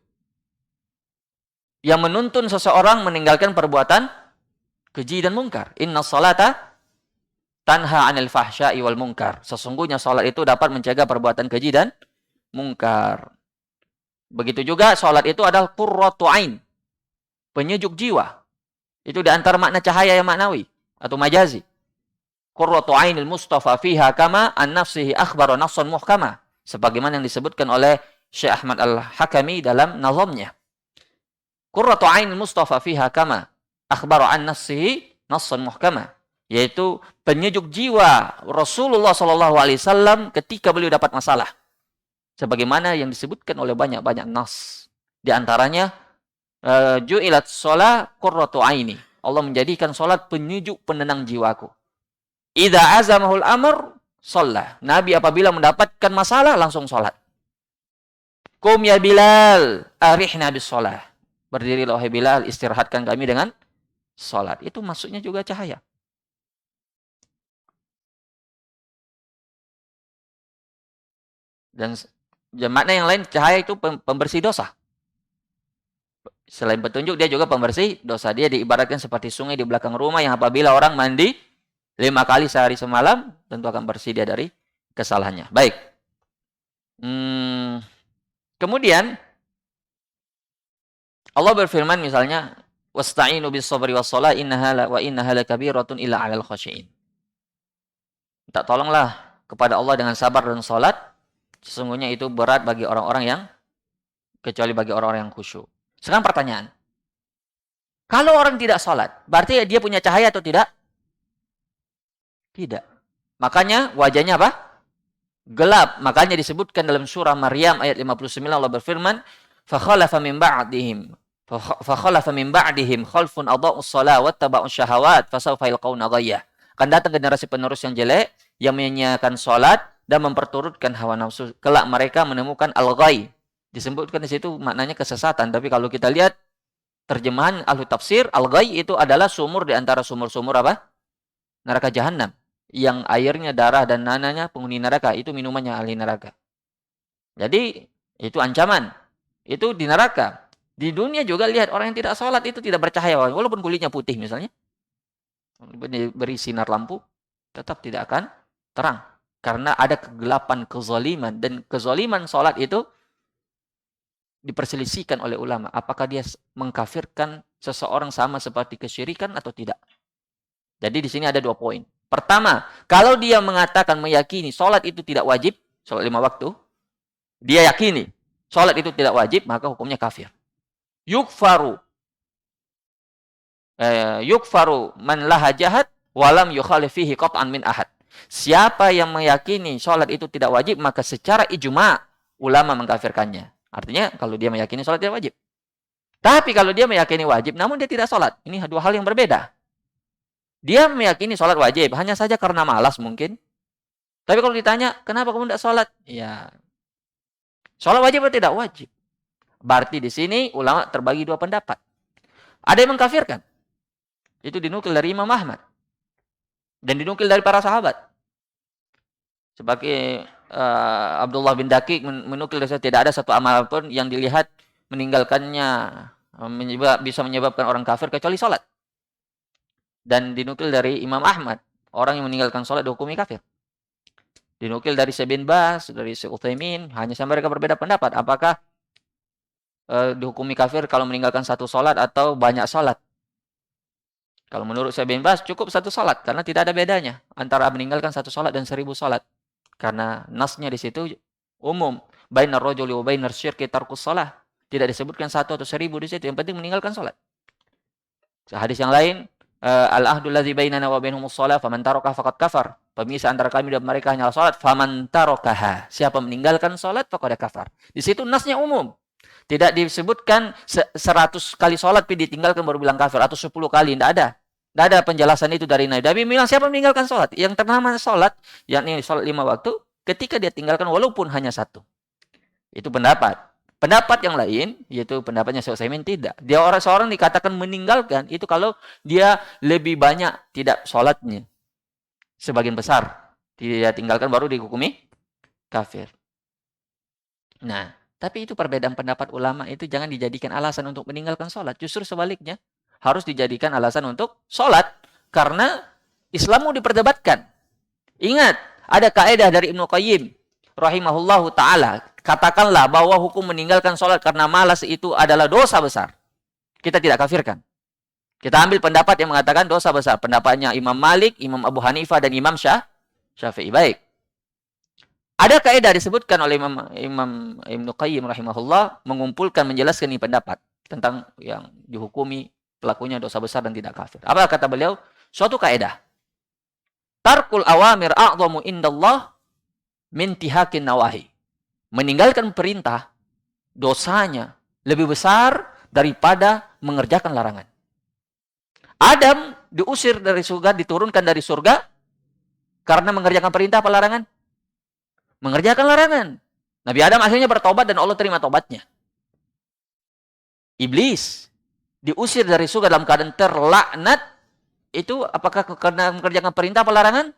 Yang menuntun seseorang meninggalkan perbuatan keji dan mungkar. Inna salata tanha 'anil fahsya'i wal munkar. Sesungguhnya salat itu dapat mencegah perbuatan keji dan mungkar. Begitu juga salat itu adalah qurratu ain, penyejuk jiwa. Itu di antara makna cahaya yang maknawi atau majazi. Qurratu ainil mustafa fiha kama an nafsihi akhbara nafsan muhkama. Sebagaimana yang disebutkan oleh Syekh Ahmad Al-Hakami dalam nazamnya. Qurratu ainil mustafa fiha kama akhbara an nafsihi nafsan muhkama. Yaitu penyejuk jiwa Rasulullah SAW ketika beliau dapat masalah. Sebagaimana yang disebutkan oleh banyak-banyak nas. Di antaranya, ju'ilat sholat qurratu aini. Allah menjadikan sholat penyejuk penenang jiwaku. Idza azamahul amr, sholat. Nabi apabila mendapatkan masalah, langsung sholat. Qum ya Bilal, arihna bis sholat. Berdirilah wahai Bilal, istirahatkan kami dengan sholat. Itu maksudnya juga cahaya. Dan makna yang lain, cahaya itu pembersih dosa. Selain petunjuk, dia juga pembersih dosa. Dia diibaratkan seperti sungai di belakang rumah yang apabila orang mandi 5 kali sehari semalam, tentu akan bersih dia dari kesalahannya. Baik. Kemudian, Allah berfirman misalnya, wasta'inu bis sabri was shalah innaha lakabiratun illa 'alal khashi'in. Minta tolonglah kepada Allah dengan sabar dan salat. Sesungguhnya itu berat bagi orang-orang yang, kecuali bagi orang-orang yang khusyuk. Sekarang pertanyaan. Kalau orang tidak salat, berarti dia punya cahaya atau tidak? Tidak. Makanya wajahnya apa? Gelap. Makanya disebutkan dalam surah Maryam ayat 59 Allah berfirman, "Fakhalafa min ba'dihim khalfun adha'us shalah wattaba'us syahawat fasawfa yalqawna ghayya." Akan datang generasi penerus yang jelek yang menyanyiakan salat dan memperturutkan hawa nafsu. Kelak mereka menemukan al-ghay. Disebutkan di situ maknanya kesesatan, tapi kalau kita lihat terjemahan ahli tafsir, al-ghay itu adalah sumur di antara sumur-sumur apa? Neraka jahanam. Yang airnya darah dan nananya penghuni neraka, itu minumannya ahli neraka. Jadi itu ancaman. Itu di neraka. Di dunia juga lihat orang yang tidak sholat itu tidak bercahaya, walaupun kulitnya putih misalnya. Beri sinar lampu tetap tidak akan terang. Karena ada kegelapan, kezaliman. Dan kezaliman sholat itu diperselisihkan oleh ulama. Apakah dia mengkafirkan seseorang sama seperti kesyirikan atau tidak? Jadi di sini ada 2 poin. Pertama, kalau dia mengatakan, meyakini sholat itu tidak wajib, sholat 5 waktu, dia yakini sholat itu tidak wajib, maka hukumnya kafir. Yukfaru man laha jahat walam yukhalifihi qat'an min ahad. Siapa yang meyakini sholat itu tidak wajib, maka secara ijma' ulama mengkafirkannya. Artinya kalau dia meyakini sholat tidak wajib. Tapi kalau dia meyakini wajib, namun dia tidak sholat. Ini 2 hal yang berbeda. Dia meyakini sholat wajib, hanya saja karena malas mungkin. Tapi kalau ditanya, kenapa kamu tidak sholat? Ya, sholat wajib atau tidak wajib? Berarti di sini ulama terbagi 2 pendapat. Ada yang mengkafirkan. Itu dinukil dari Imam Ahmad. Dan dinukil dari para sahabat. Sebagai Abdullah bin Daqiq menukil dari tidak ada satu amal pun yang dilihat meninggalkannya bisa menyebabkan orang kafir kecuali sholat. Dan dinukil dari Imam Ahmad, orang yang meninggalkan sholat dihukumi kafir. Dinukil dari Syekh bin Baz, dari Syekh Utsaimin, hanya saja mereka berbeda pendapat. Apakah dihukumi kafir kalau meninggalkan 1 sholat atau banyak sholat? Kalau menurut Syekh bin Baz cukup 1 sholat, karena tidak ada bedanya antara meninggalkan 1 sholat dan 1000 sholat. Karena nasnya di situ umum. Bainar rajuli wa bainar syirki tarkus shalah. Tidak disebutkan 1 atau 1000 di situ. Yang penting meninggalkan sholat. Hadis yang lain, al-ahdu allazi bainana wa bainahumus shalah faman taraka faqad kafar. Pemisah antara kami dan mereka hanyalah salat, faman tarakaha. Siapa meninggalkan salat faqad kafar. Di situ nasnya umum. Tidak disebutkan 100 kali salat tapi ditinggalkan baru bilang kafir atau 10 kali, tidak ada. Tidak ada penjelasan itu dari Nabi. Nabi bilang siapa meninggalkan sholat? Yang ternama sholat, yakni sholat 5 waktu, ketika dia tinggalkan walaupun hanya satu. Itu pendapat. Pendapat yang lain, yaitu pendapatnya Syekh Utsaimin, tidak. Dia seorang dikatakan meninggalkan, itu kalau dia lebih banyak tidak sholatnya. Sebagian besar. Dia tinggalkan baru dihukumi kafir. Nah, tapi itu perbedaan pendapat ulama itu jangan dijadikan alasan untuk meninggalkan sholat. Justru sebaliknya. Harus dijadikan alasan untuk sholat. Karena Islam mau diperdebatkan. Ingat, ada kaidah dari Ibnu Qayyim rahimahullahu ta'ala. Katakanlah bahwa hukum meninggalkan sholat karena malas itu adalah dosa besar. Kita tidak kafirkan. Kita ambil pendapat yang mengatakan dosa besar. Pendapatnya Imam Malik, Imam Abu Hanifah, dan Imam Syafi'i. Baik. Ada kaidah disebutkan oleh Imam Ibnu Qayyim rahimahullah. Mengumpulkan, menjelaskan ini pendapat. Tentang yang dihukumi pelakunya dosa besar dan tidak kafir. Apa kata beliau? Suatu kaidah. Tarkul awamir a'zamu indallah min tihakin nawahi. Meninggalkan perintah, dosanya lebih besar daripada mengerjakan larangan. Adam diusir dari surga, diturunkan dari surga karena mengerjakan perintah apa larangan? Mengerjakan larangan. Nabi Adam akhirnya bertobat dan Allah terima tobatnya. Iblis diusir dari surga dalam keadaan terlaknat, itu apakah karena mengerjakan perintah apa larangan?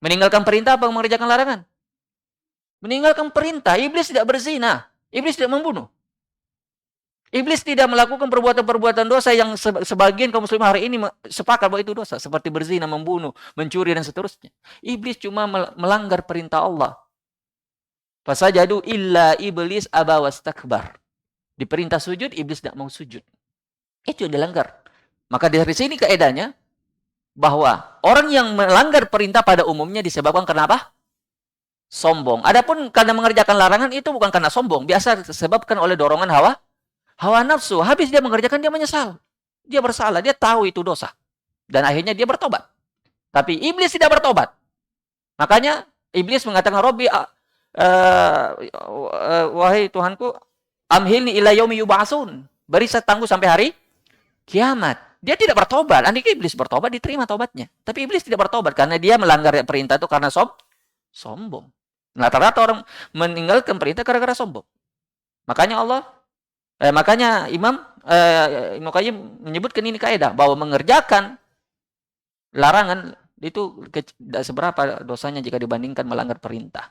Meninggalkan perintah apa mengerjakan larangan? Meninggalkan perintah. Iblis tidak berzina. Iblis tidak membunuh. Iblis tidak melakukan perbuatan-perbuatan dosa yang sebagian kaum muslim hari ini sepakat bahwa itu dosa. Seperti berzina, membunuh, mencuri, dan seterusnya. Iblis cuma melanggar perintah Allah. Fasajadu illa iblis aba wastakbar. Diperintah sujud, iblis tidak mau sujud. Itu yang dilanggar. Maka dari sini kaedahnya bahwa orang yang melanggar perintah pada umumnya disebabkan kenapa? Sombong. Adapun karena mengerjakan larangan itu bukan karena sombong. Biasa disebabkan oleh dorongan hawa nafsu. Habis dia mengerjakan, dia menyesal. Dia bersalah. Dia tahu itu dosa. Dan akhirnya dia bertobat. Tapi iblis tidak bertobat. Makanya iblis mengatakan, Robbi, wahai Tuhanku, amhilni ila yaumi yub'atsun. Beri saya tangguh sampai hari kiamat. Dia tidak bertobat. Andai iblis bertobat, diterima tobatnya. Tapi iblis tidak bertobat karena dia melanggar perintah itu karena sombong. Rata-rata orang meninggalkan perintah gara-gara sombong. Makanya Imam Ibnu Qayyim menyebutkan ini kaidah bahwa mengerjakan larangan itu tidak seberapa dosanya jika dibandingkan melanggar perintah.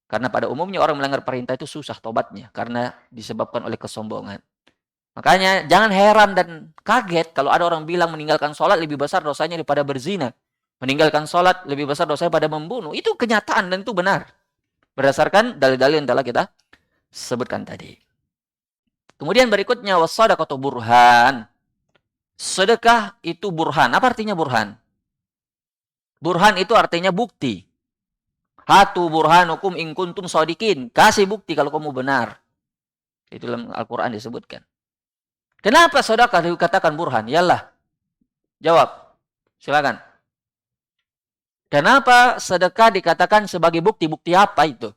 Karena pada umumnya orang melanggar perintah itu susah tobatnya karena disebabkan oleh kesombongan. Makanya jangan heran dan kaget kalau ada orang bilang meninggalkan sholat lebih besar dosanya daripada berzina. Meninggalkan sholat lebih besar dosanya daripada membunuh. Itu kenyataan dan itu benar. Berdasarkan dalil-dalil yang telah kita sebutkan tadi. Kemudian berikutnya wassadaqatu burhan. Sedekah itu burhan. Apa artinya burhan? Burhan itu artinya bukti. Hatu burhanukum in kuntum shadiqin. Kasih bukti kalau kamu benar. Itu dalam Al-Quran disebutkan. Kenapa sedekah dikatakan burhan? Yalah. Jawab. Silakan. Kenapa sedekah dikatakan sebagai bukti? Bukti apa itu?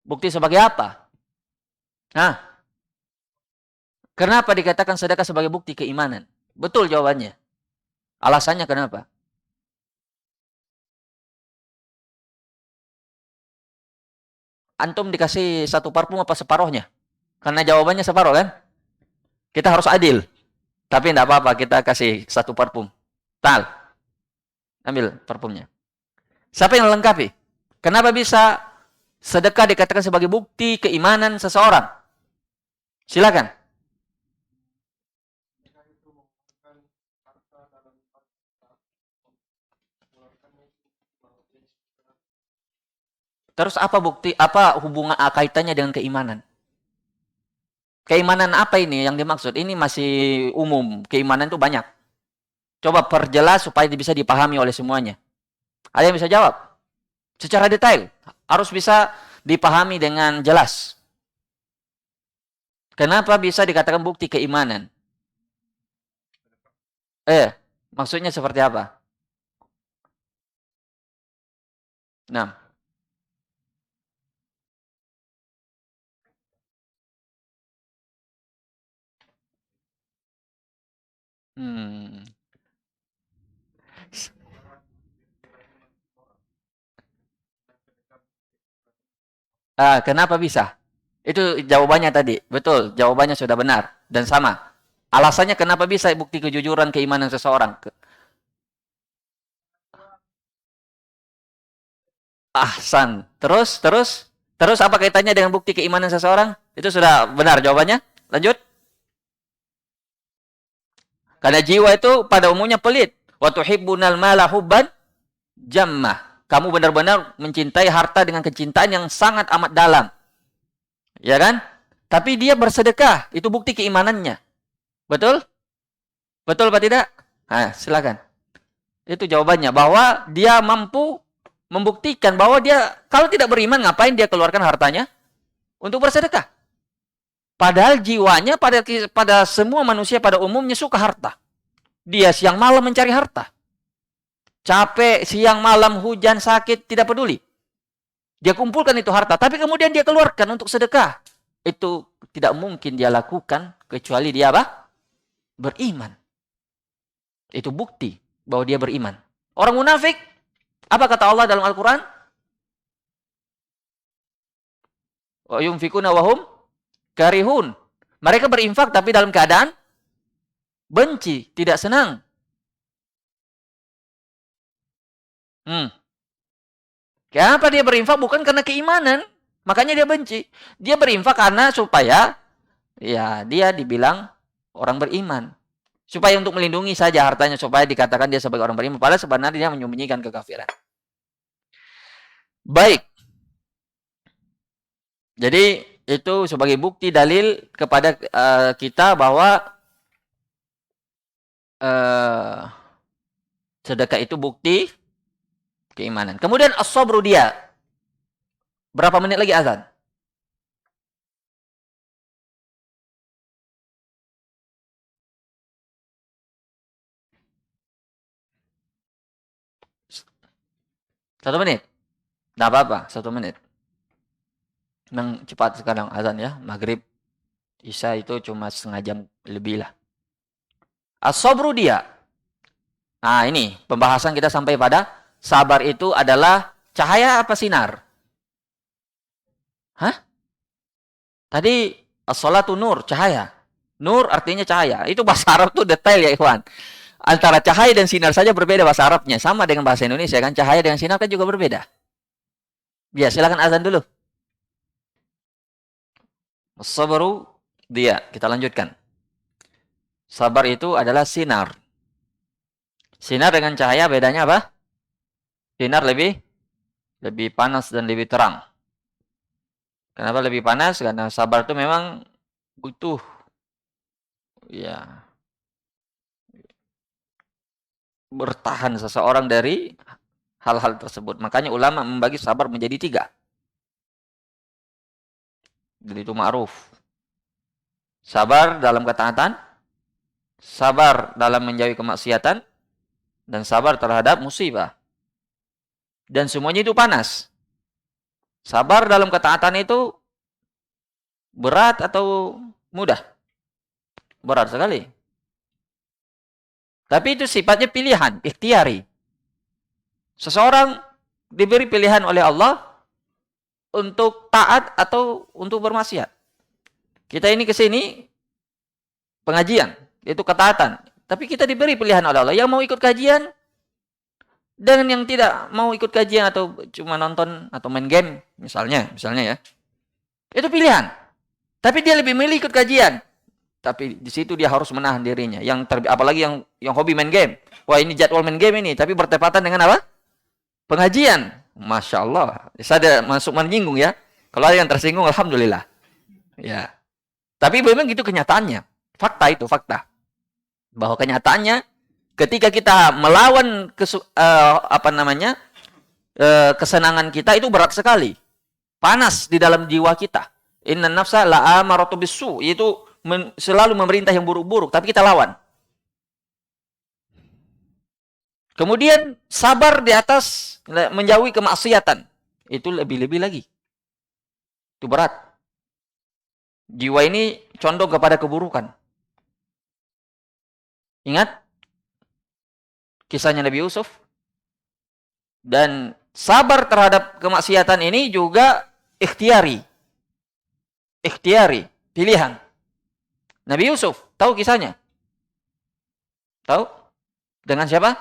Bukti sebagai apa? Nah, kenapa dikatakan sedekah sebagai bukti keimanan? Betul jawabannya. Alasannya kenapa? Antum dikasih satu parfum apa separuhnya? Karena jawabannya separuh kan? Kita harus adil. Tapi tidak apa-apa, kita kasih satu parfum. Tal. Ambil parfumnya. Siapa yang lengkapi? Kenapa bisa sedekah dikatakan sebagai bukti keimanan seseorang? Silakan. Terus apa bukti, apa hubungan kaitannya dengan keimanan? Keimanan apa ini yang dimaksud? Ini masih umum. Keimanan itu banyak. Coba perjelas supaya bisa dipahami oleh semuanya. Ada yang bisa jawab? Secara detail. Harus bisa dipahami dengan jelas. Kenapa bisa dikatakan bukti keimanan? Maksudnya seperti apa? Nah. Hmm. Kenapa bisa? Itu jawabannya tadi. Betul, jawabannya sudah benar dan sama. Alasannya kenapa bisa bukti kejujuran keimanan seseorang? Ahsan. Terus apa kaitannya dengan bukti keimanan seseorang? Itu sudah benar jawabannya. Lanjut. Karena jiwa itu pada umumnya pelit. Wa tuhibbunal mala hubban jammah. Kamu benar-benar mencintai harta dengan kecintaan yang sangat amat dalam. Ya kan? Tapi dia bersedekah. Itu bukti keimanannya. Betul? Betul apa tidak? Nah, silakan. Itu jawabannya. Bahwa dia mampu membuktikan bahwa dia, kalau tidak beriman, ngapain dia keluarkan hartanya? Untuk bersedekah. Padahal jiwanya pada semua manusia pada umumnya suka harta. Dia siang malam mencari harta. Capek, siang malam, hujan, sakit, tidak peduli. Dia kumpulkan itu harta, tapi kemudian dia keluarkan untuk sedekah. Itu tidak mungkin dia lakukan, kecuali dia apa? Beriman. Itu bukti bahwa dia beriman. Orang munafik, apa kata Allah dalam Al-Quran? Wa yunfikuna wahum karihun. Mereka berinfak tapi dalam keadaan benci, tidak senang. Kenapa dia berinfak? Bukan karena keimanan. Makanya dia benci. Dia berinfak karena supaya ya dia dibilang orang beriman. Supaya untuk melindungi saja hartanya. Supaya dikatakan dia sebagai orang beriman. Padahal sebenarnya dia menyembunyikan kekafiran. Baik. Jadi itu sebagai bukti dalil kepada kita bahwa sedekah itu bukti keimanan. Kemudian as-sabru dia. Berapa menit lagi azan? Satu menit? Tidak apa-apa, 1 menit. Memang cepat sekarang azan ya. Maghrib, Isya itu cuma setengah jam lebih lah. As-sabru dia. Nah ini, pembahasan kita sampai pada sabar itu adalah cahaya apa sinar? Hah? Tadi as-salatu nur, cahaya. Nur artinya cahaya. Itu bahasa Arab tuh detail ya Ikhwan. Antara cahaya dan sinar saja berbeda bahasa Arabnya. Sama dengan bahasa Indonesia kan. Cahaya dengan sinar kan juga berbeda. Ya, silakan azan dulu. As-sabru dia. Kita lanjutkan. Sabar itu adalah sinar. Sinar dengan cahaya bedanya apa? Sinar lebih panas dan lebih terang. Kenapa lebih panas? Karena sabar itu memang butuh ya bertahan seseorang dari hal-hal tersebut. Makanya ulama membagi sabar menjadi 3. Jadi itu ma'ruf. Sabar dalam ketaatan, sabar dalam menjauhi kemaksiatan, dan sabar terhadap musibah. Dan semuanya itu panas. Sabar dalam ketaatan itu berat atau mudah? Berat sekali. Tapi itu sifatnya pilihan, ikhtiari. Seseorang diberi pilihan oleh Allah untuk taat atau untuk bermaksiat. Kita ini ke sini pengajian, itu ketaatan. Tapi kita diberi pilihan oleh Allah. Yang mau ikut kajian dan yang tidak mau ikut kajian atau cuma nonton atau main game misalnya ya. Itu pilihan. Tapi dia lebih milih ikut kajian. Tapi di situ dia harus menahan dirinya. Apalagi yang hobi main game. Wah, ini jadwal main game ini, tapi bertepatan dengan apa? Pengajian. Masya Allah. Saya masuk menyinggung ya. Kalau ada yang tersinggung, alhamdulillah. Ya. Tapi memang itu kenyataannya. Fakta itu, fakta. Bahwa kenyataannya ketika kita melawan kesenangan kita itu berat sekali. Panas di dalam jiwa kita. Inna nafsa la'amaratu bisu. Itu selalu memerintah yang buruk-buruk, tapi kita lawan. Kemudian sabar di atas menjauhi kemaksiatan. Itu lebih-lebih lagi. Itu berat. Jiwa ini condong kepada keburukan. Ingat kisahnya Nabi Yusuf? Dan sabar terhadap kemaksiatan ini juga ikhtiari. Ikhtiari, pilihan. Nabi Yusuf, tahu kisahnya? Tahu? Dengan siapa?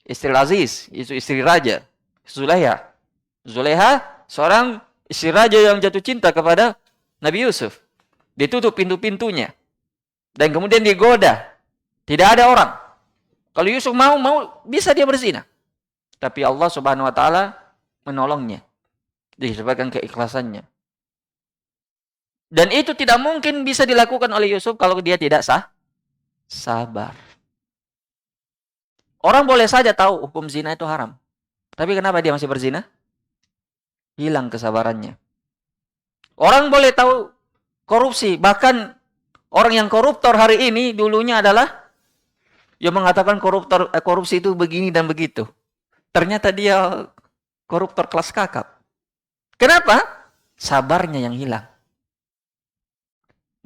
Istri Aziz, itu istri raja, Zulaiha. Zulaiha seorang istri raja yang jatuh cinta kepada Nabi Yusuf. Ditutup pintu-pintunya. Dan kemudian digoda. Tidak ada orang. Kalau Yusuf mau bisa dia berzina. Tapi Allah Subhanahu wa taala menolongnya. Disebabkan keikhlasannya. Dan itu tidak mungkin bisa dilakukan oleh Yusuf kalau dia tidak sabar. Orang boleh saja tahu hukum zina itu haram. Tapi kenapa dia masih berzina? Hilang kesabarannya. Orang boleh tahu korupsi. Bahkan orang yang koruptor hari ini dulunya adalah yang mengatakan korupsi itu begini dan begitu. Ternyata dia koruptor kelas kakap. Kenapa? Sabarnya yang hilang.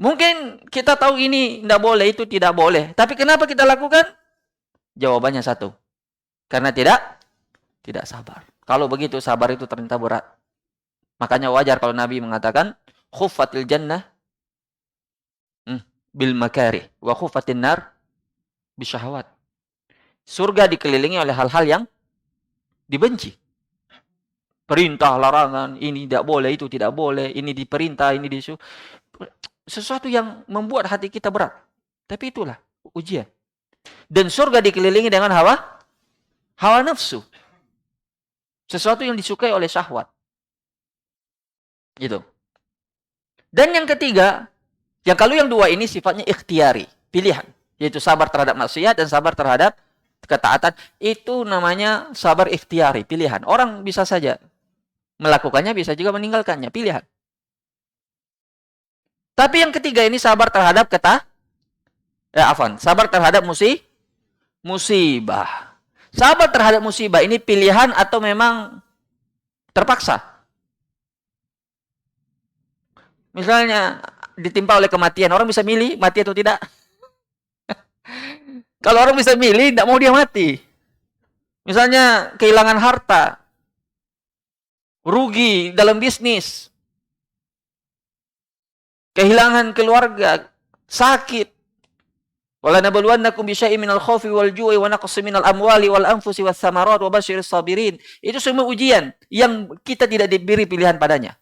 Mungkin kita tahu ini tidak boleh, itu tidak boleh. Tapi kenapa kita lakukan? Jawabannya satu. Karena tidak sabar. Kalau begitu sabar itu ternyata berat. Makanya wajar kalau Nabi mengatakan khuffatil jannah bil makari wa khuffatin nar bisyahwat. Surga dikelilingi oleh hal-hal yang dibenci. Perintah, larangan, ini tidak boleh, itu tidak boleh, ini diperintah, ini disuruh. Sesuatu yang membuat hati kita berat. Tapi itulah ujian. Dan surga dikelilingi dengan hawa nafsu. Sesuatu yang disukai oleh syahwat. Gitu. Dan yang ketiga, kalau yang dua ini sifatnya ikhtiari, pilihan. Yaitu sabar terhadap maksiat dan sabar terhadap ketaatan. Itu namanya sabar ikhtiari, pilihan. Orang bisa saja melakukannya, bisa juga meninggalkannya, pilihan. Tapi yang ketiga ini sabar terhadap sabar terhadap musibah. Sabar terhadap musibah ini pilihan atau memang terpaksa? Misalnya ditimpa oleh kematian, orang bisa milih mati atau tidak? Kalau orang bisa milih, tidak mau dia mati. Misalnya kehilangan harta, rugi dalam bisnis, kehilangan keluarga, sakit. Wala nabluwannakum bisyai'in minal khaufi wal ju'i wa naqsin minal amwali wal anfusi was samarat wa basyiris sabirin. Itu semua ujian yang kita tidak diberi pilihan padanya.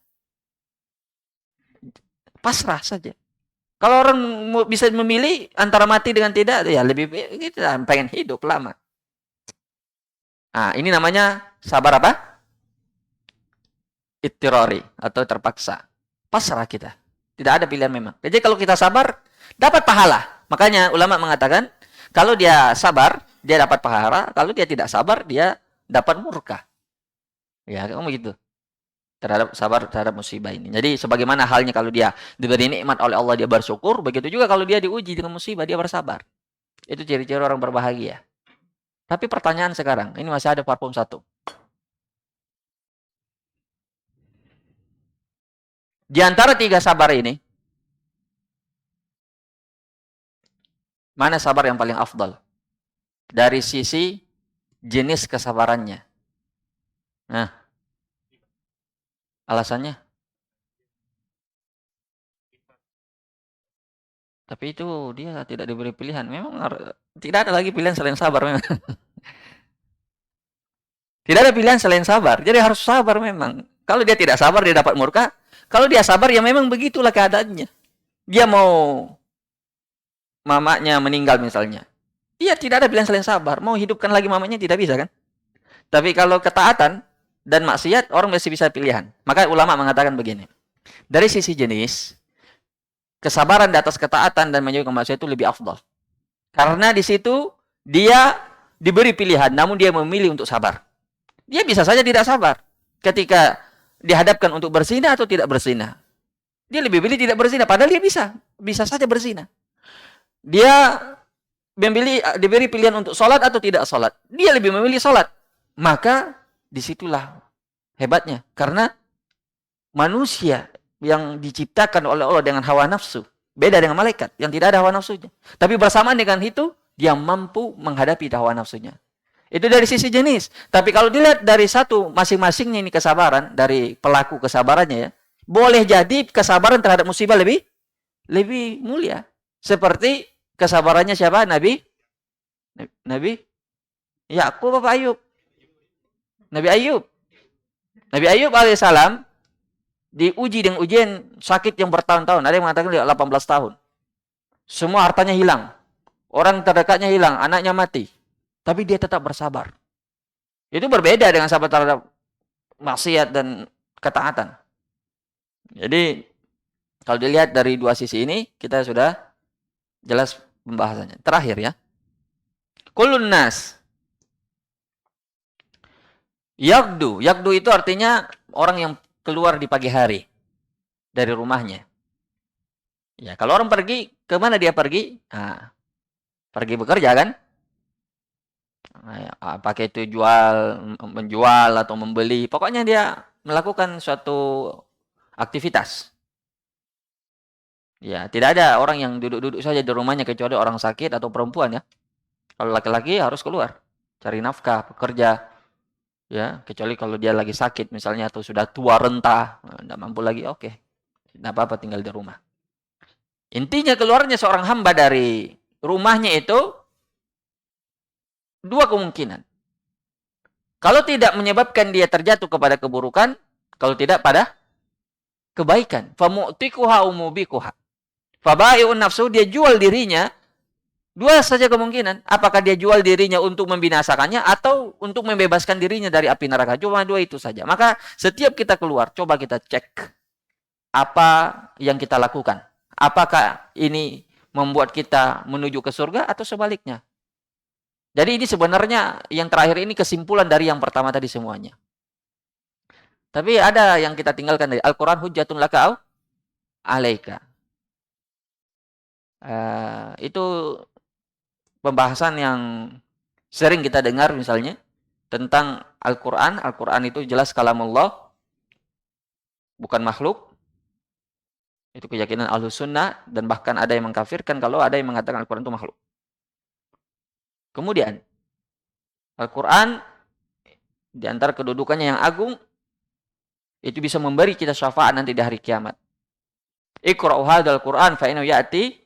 Pasrah saja. Kalau orang bisa memilih antara mati dengan tidak, ya lebih kita pengen hidup lama. Nah, ini namanya sabar apa? Ittirari atau terpaksa. Pasrah kita. Tidak ada pilihan memang. Jadi kalau kita sabar, dapat pahala. Makanya ulama mengatakan, kalau dia sabar, dia dapat pahala. Kalau dia tidak sabar, dia dapat murka. Ya, kamu gitu. Sabar terhadap musibah ini. Jadi sebagaimana halnya kalau dia diberi nikmat oleh Allah, dia bersyukur. Begitu juga kalau dia diuji dengan musibah, dia bersabar. Itu ciri-ciri orang berbahagia. Tapi pertanyaan sekarang, ini masih ada parfum satu. Di antara tiga sabar ini, mana sabar yang paling afdal? Dari sisi jenis kesabarannya. Nah, alasannya? Tapi itu dia tidak diberi pilihan. Memang tidak ada lagi pilihan selain sabar. Memang. Tidak ada pilihan selain sabar. Jadi harus sabar memang. Kalau dia tidak sabar, dia dapat murka. Kalau dia sabar, ya memang begitulah keadaannya. Dia mau mamanya meninggal misalnya. Dia tidak ada pilihan selain sabar. Mau hidupkan lagi mamanya tidak bisa kan? Tapi kalau ketaatan dan maksiat, orang masih bisa pilihan. Maka ulama mengatakan begini. Dari sisi jenis, kesabaran di atas ketaatan dan menjauhi kemaksiatan itu lebih afdal. Karena di situ dia diberi pilihan, namun dia memilih untuk sabar. Dia bisa saja tidak sabar ketika dihadapkan untuk berzina atau tidak berzina. Dia lebih pilih tidak berzina, padahal dia bisa saja berzina. Dia diberi pilihan untuk sholat atau tidak sholat. Dia lebih memilih sholat. Maka disitulah hebatnya. Karena manusia yang diciptakan oleh Allah dengan hawa nafsu. Beda dengan malaikat yang tidak ada hawa nafsunya. Tapi bersamaan dengan itu, Dia mampu menghadapi hawa nafsunya. Itu dari sisi jenis. Tapi kalau dilihat dari satu masing-masingnya ini kesabaran, dari pelaku kesabarannya ya, boleh jadi kesabaran terhadap musibah lebih mulia. Seperti kesabarannya siapa? Nabi Yakub apa Ayub? Nabi Ayub alaihissalam diuji dengan ujian sakit yang bertahun-tahun. Ada yang mengatakan 18 tahun. Semua hartanya hilang. Orang terdekatnya hilang, anaknya mati. Tapi dia tetap bersabar. Itu berbeda dengan sabar terhadap maksiat dan ketaatan. Jadi, kalau dilihat dari dua sisi ini, kita sudah jelas pembahasannya. Terakhir ya. Kullun nas. Yagdu. Yagdu itu artinya orang yang keluar di pagi hari dari rumahnya. Ya, kalau orang pergi, kemana dia pergi? Nah, pergi bekerja kan? Pakai itu menjual atau membeli. Pokoknya dia melakukan suatu aktivitas. Ya, tidak ada orang yang duduk-duduk saja di rumahnya kecuali orang sakit atau perempuan ya. Kalau laki-laki harus keluar, cari nafkah, bekerja. Ya, kecuali kalau dia lagi sakit misalnya atau sudah tua renta, tidak mampu lagi, oke. Tidak apa-apa tinggal di rumah. Intinya keluarnya seorang hamba dari rumahnya itu dua kemungkinan. Kalau tidak menyebabkan dia terjatuh kepada keburukan, kalau tidak pada kebaikan. Famu'tikuha umubikuha. Fabai'un nafsu, dia jual dirinya. Dua saja kemungkinan. Apakah dia jual dirinya untuk membinasakannya atau untuk membebaskan dirinya dari api neraka. Cuma dua itu saja. Maka setiap kita keluar, coba kita cek apa yang kita lakukan. Apakah ini membuat kita menuju ke surga atau sebaliknya. Jadi ini sebenarnya yang terakhir ini kesimpulan dari yang pertama tadi semuanya. Tapi ada yang kita tinggalkan dari Al-Quran hujjatun laka alaika. Itu pembahasan yang sering kita dengar misalnya tentang Al-Quran. Al-Quran itu jelas kalamullah, bukan makhluk. Itu keyakinan Ahlus Sunnah, dan bahkan ada yang mengkafirkan kalau ada yang mengatakan Al-Quran itu makhluk. Kemudian Al-Quran di antara kedudukannya yang agung itu bisa memberi kita syafaat nanti di hari kiamat. Iqra'u hadzal Qur'an fa innahu ya'ti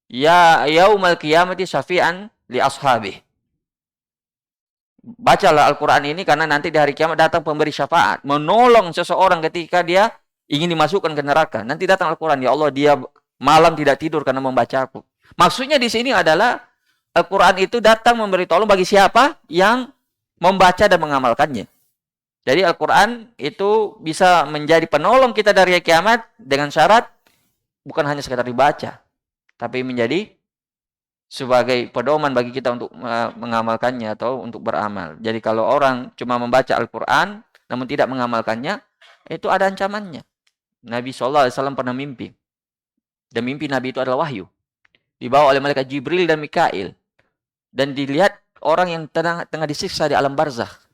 yaumal qiyamati syafi'an li ashabihi. Bacalah Al-Quran ini karena nanti di hari kiamat datang pemberi syafaat, menolong seseorang ketika dia ingin dimasukkan ke neraka. Nanti datang Al-Quran, ya Allah, dia malam tidak tidur karena membacaku. Maksudnya di sini adalah Al-Quran itu datang memberi tolong bagi siapa yang membaca dan mengamalkannya. Jadi Al-Quran itu bisa menjadi penolong kita dari hari kiamat dengan syarat bukan hanya sekedar dibaca, tapi menjadi sebagai pedoman bagi kita untuk mengamalkannya atau untuk beramal. Jadi kalau orang cuma membaca Al-Quran namun tidak mengamalkannya, itu ada ancamannya. Nabi SAW pernah mimpi. Dan mimpi Nabi itu adalah wahyu. Dibawa oleh malaikat Jibril dan Mikail. Dan dilihat orang yang tengah disiksa di alam barzakh.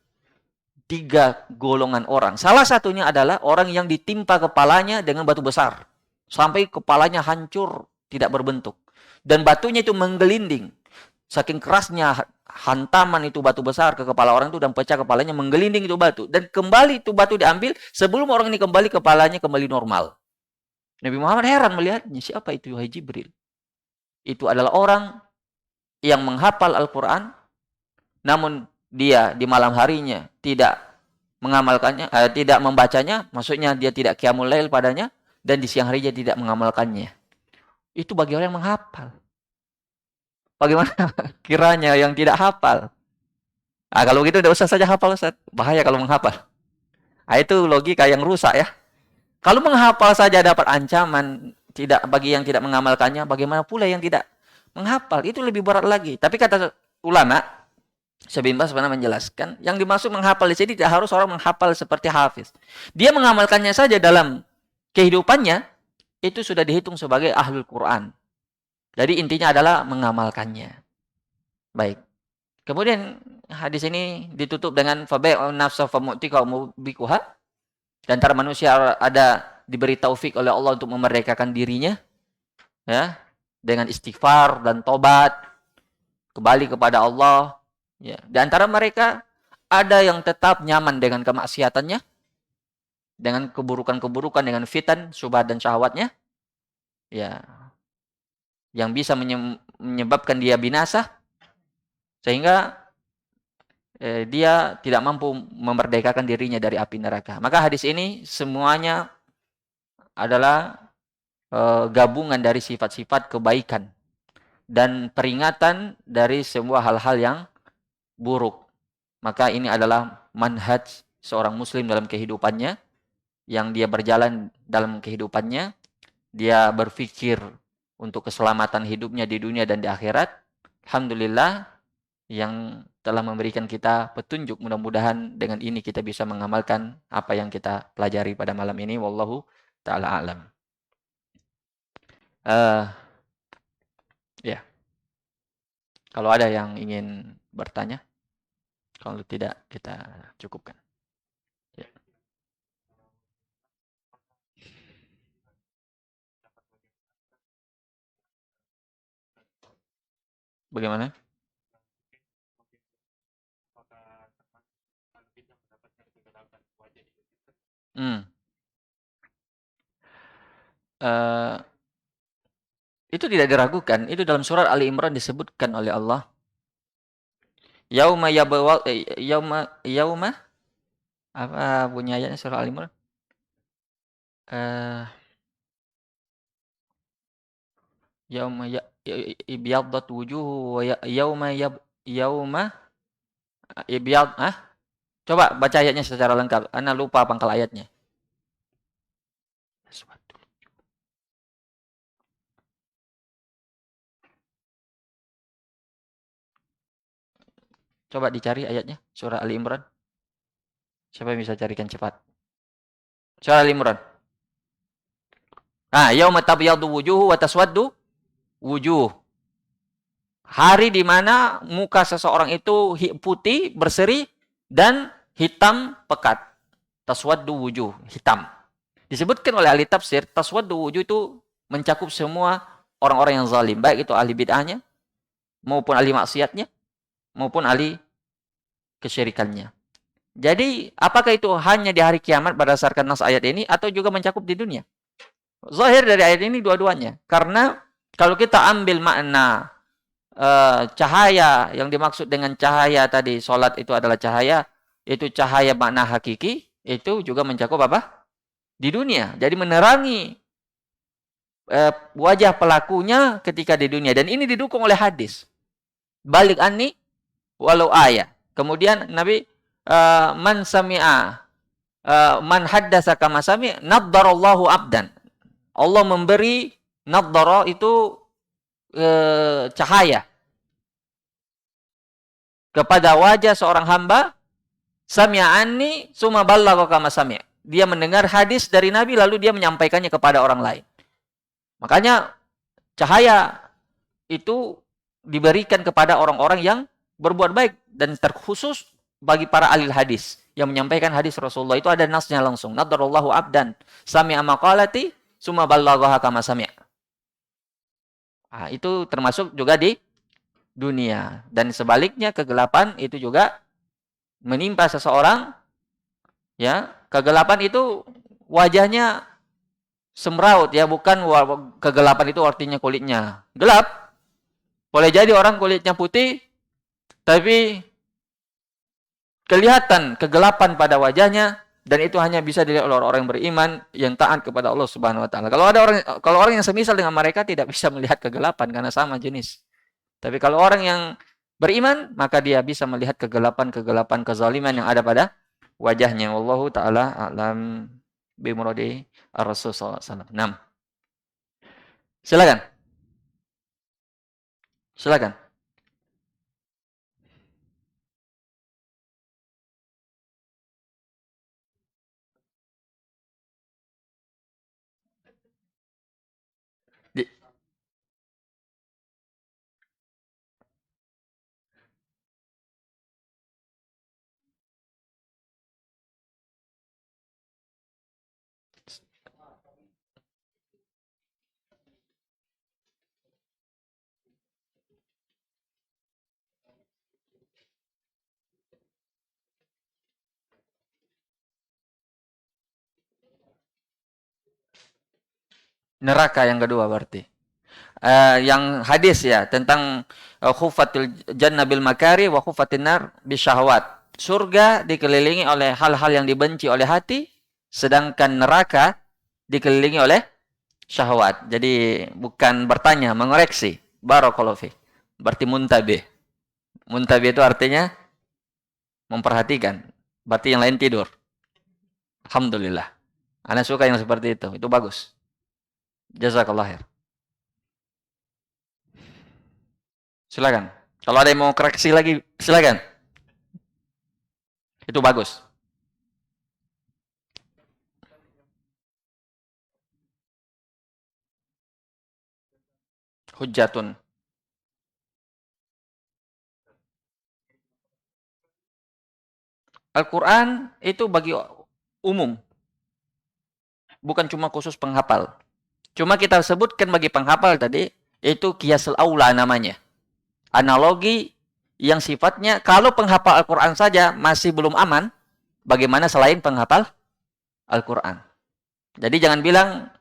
3 golongan orang. Salah satunya adalah orang yang ditimpa kepalanya dengan batu besar. Sampai kepalanya hancur, tidak berbentuk. Dan batunya itu menggelinding. Saking kerasnya hantaman itu batu besar ke kepala orang itu dan pecah kepalanya, menggelinding itu batu. Dan kembali itu batu diambil, sebelum orang ini kembali, kepalanya kembali normal. Nabi Muhammad heran melihatnya, siapa itu wahai Jibril? Itu adalah orang yang menghafal Al-Quran, namun dia di malam harinya tidak mengamalkannya, tidak membacanya, maksudnya dia tidak qiyamul lail padanya, dan di siang harinya tidak mengamalkannya. Itu bagi orang yang menghafal. Bagaimana kiranya yang tidak hafal? Kalau begitu tidak usah saja hafal, Ustaz. Bahaya kalau menghafal. Itu logika yang rusak ya. Kalau menghafal saja dapat ancaman, tidak bagi yang tidak mengamalkannya, bagaimana pula yang tidak menghafal? Itu lebih berat lagi. Tapi kata ulama, Syekh bin Baz pernah menjelaskan, yang dimaksud menghafal di sini tidak harus orang menghafal seperti hafiz. Dia mengamalkannya saja dalam kehidupannya, itu sudah dihitung sebagai ahlul Quran. Jadi intinya adalah mengamalkannya. Baik. Kemudian hadis ini ditutup dengan fabai'un nafsa famu'tika umubikuha. Dan antara manusia ada diberi taufik oleh Allah untuk memerdekakan dirinya, ya, dengan istighfar dan tobat. kembali kepada Allah. Ya, di antara mereka ada yang tetap nyaman dengan kemaksiatannya, dengan keburukan-keburukan, dengan fitan, syubhat dan syahwatnya. Ya, yang bisa menyebabkan dia binasa sehingga dia tidak mampu memerdekakan dirinya dari api neraka. Maka hadis ini semuanya adalah gabungan dari sifat-sifat kebaikan dan peringatan dari semua hal-hal yang buruk. Maka ini adalah manhaj seorang muslim dalam kehidupannya, yang dia berjalan dalam kehidupannya, dia berpikir untuk keselamatan hidupnya di dunia dan di akhirat. Alhamdulillah yang telah memberikan kita petunjuk. Mudah-mudahan dengan ini kita bisa mengamalkan apa yang kita pelajari pada malam ini. Wallahu ta'ala alam. Ya, kalau ada yang ingin bertanya, kalau tidak kita cukupkan. Ya. Bagaimana? Hmm. Itu tidak diragukan. Itu dalam surat Ali Imran disebutkan oleh Allah. Yauma apa bunyi ayatnya surah Ali Imran? Eh yauma ibyaddat wujuh wa yauma ibyad coba baca ayatnya secara lengkap. Ana lupa pangkal ayatnya. Coba dicari ayatnya surah Ali Imran. Siapa yang bisa carikan cepat? Surah Ali Imran. Yauma tabyaddu wujuh wa taswaddu wujuh. Hari di mana muka seseorang itu putih, berseri, dan hitam pekat. Taswaddu wujuh, hitam. Disebutkan oleh ahli tafsir, taswaddu wujuh itu mencakup semua orang-orang yang zalim. Baik itu ahli bid'ahnya, maupun ahli maksiatnya, maupun ahli kesyirikannya. Jadi, apakah itu hanya di hari kiamat berdasarkan nas ayat ini, atau juga mencakup di dunia? Zahir dari ayat ini dua-duanya. Karena kalau kita ambil makna cahaya, yang dimaksud dengan cahaya tadi, solat itu adalah cahaya, itu cahaya makna hakiki, itu juga mencakup apa? Di dunia. Jadi menerangi wajah pelakunya ketika di dunia. Dan ini didukung oleh hadis. Balik anni walau ayat. Kemudian Nabi man sami'a man haddasa kama sami' naddarallahu abdan. Allah memberi naddara itu cahaya kepada wajah seorang hamba, sami'anni summa ballagha kama sami'. Dia mendengar hadis dari Nabi lalu dia menyampaikannya kepada orang lain. Makanya cahaya itu diberikan kepada orang-orang yang berbuat baik, dan terkhusus bagi para ahli hadis yang menyampaikan hadis Rasulullah. Itu ada nasnya langsung. Nadarallahu abdan sami'a maqalati summa ballaghaha kama sami'. Itu termasuk juga di dunia. Dan sebaliknya kegelapan itu juga menimpa seseorang, ya. Kegelapan itu wajahnya semraut, ya, bukan kegelapan itu artinya kulitnya gelap. Boleh jadi orang kulitnya putih tapi kelihatan kegelapan pada wajahnya, dan itu hanya bisa dilihat oleh orang yang beriman yang taat kepada Allah Subhanahu wa taala. Kalau orang yang semisal dengan mereka tidak bisa melihat kegelapan karena sama jenis. Tapi kalau orang yang beriman, maka dia bisa melihat kegelapan-kegelapan kezaliman yang ada pada wajahnya. Wallahu taala a'lam bimuradi ar-rasul sallallahu alaihi wasallam. 6. Silakan. Silakan. Di, Neraka yang kedua berarti. Yang hadis ya tentang khufatil jannah bil makari wa khufatin nar bisyahwat. Surga dikelilingi oleh hal-hal yang dibenci oleh hati, sedangkan neraka dikelilingi oleh syahwat. Jadi bukan bertanya, mengoreksi. Barakallahu fi. Berarti muntabih. Muntabih itu artinya memperhatikan. Berarti yang lain tidur. Alhamdulillah. Ana suka yang seperti itu. Itu bagus. Jazakallah khair. Silakan. Kalau ada yang mau koreksi lagi, silakan. Itu bagus. Hujjatun. Al-Quran itu bagi umum. Bukan cuma khusus penghafal. Cuma kita sebutkan bagi penghafal tadi, itu qiyasul aula namanya. Analogi yang sifatnya, kalau penghafal Al-Quran saja masih belum aman, bagaimana selain penghafal Al-Quran. Jadi jangan bilang,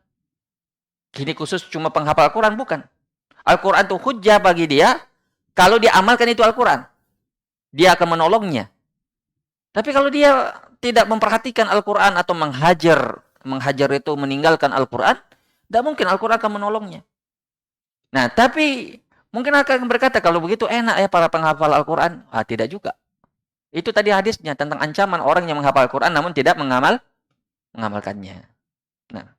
ini khusus cuma penghafal Al-Quran, bukan. Al-Quran itu hujjah bagi dia, kalau dia amalkan itu Al-Quran. Dia akan menolongnya. Tapi kalau dia tidak memperhatikan Al-Quran atau menghajar itu meninggalkan Al-Quran, tidak mungkin Al-Quran akan menolongnya. Nah, tapi mungkin akan berkata, kalau begitu enak ya para penghafal Al-Quran. Tidak juga. Itu tadi hadisnya tentang ancaman orang yang menghafal Al-Quran namun tidak mengamalkannya. Nah.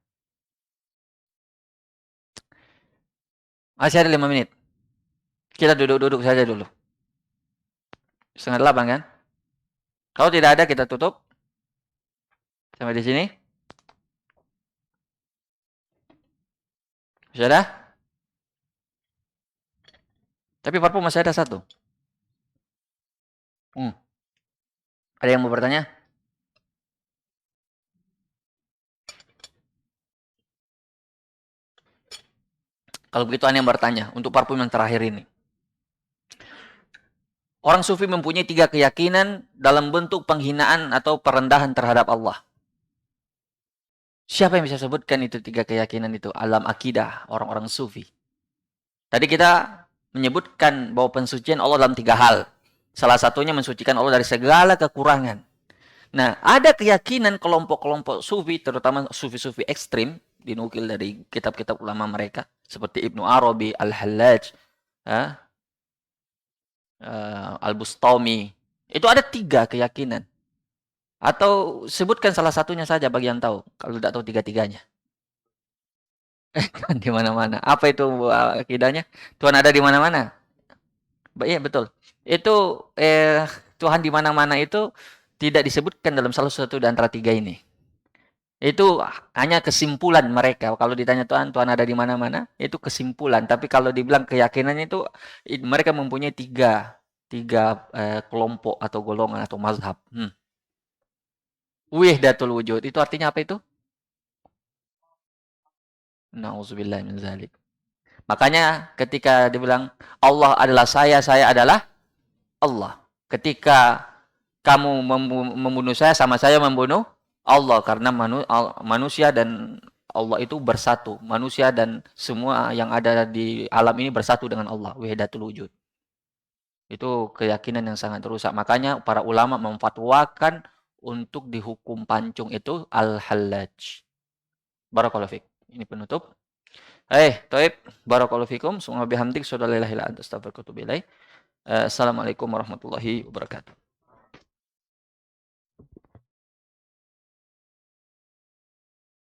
Masih ada 5 menit. Kita duduk-duduk saja dulu. 7:30 kan? Kalau tidak ada kita tutup. Sampai di sini. Sudah? Tapi parfum masih ada 1. Ada yang mau bertanya? Kalau begitu ada yang bertanya untuk parfum yang terakhir ini. Orang sufi mempunyai 3 keyakinan dalam bentuk penghinaan atau perendahan terhadap Allah. Siapa yang bisa sebutkan itu 3 keyakinan itu? Alam akidah orang-orang sufi. Tadi kita menyebutkan bahwa pensucian Allah dalam 3 hal. Salah satunya mensucikan Allah dari segala kekurangan. Nah, ada keyakinan kelompok-kelompok sufi, terutama sufi-sufi ekstrim, dinukil dari kitab-kitab ulama mereka, seperti Ibnu Arabi, Al-Hallaj, Al-Bustami. Itu ada 3 keyakinan. Atau sebutkan salah satunya saja bagi yang tahu. Kalau tidak tahu 3-tiganya. Kan di mana-mana. Apa itu akidahnya? Tuhan ada di mana-mana. Iya, betul. Itu Tuhan di mana-mana itu tidak disebutkan dalam salah satu di antara 3 ini. Itu hanya kesimpulan mereka. Kalau ditanya Tuhan ada di mana-mana, itu kesimpulan. Tapi kalau dibilang keyakinannya itu, mereka mempunyai 3 kelompok atau golongan atau mazhab. Wahdatul wujud. Itu artinya apa itu? Nauzubillah min dzalik. Makanya ketika dibilang Allah adalah saya adalah Allah. Ketika kamu membunuh saya, sama saya membunuh Allah, karena manusia dan Allah itu bersatu. Manusia dan semua yang ada di alam ini bersatu dengan Allah. Wahdatul wujud. Itu keyakinan yang sangat rusak. Makanya para ulama memfatwakan untuk dihukum pancung itu al-hallaj. Barakallahu fiik. Ini penutup. Taib. Barakallahu fikum. Subhanallahi bihamdik. Assalamualaikum warahmatullahi wabarakatuh.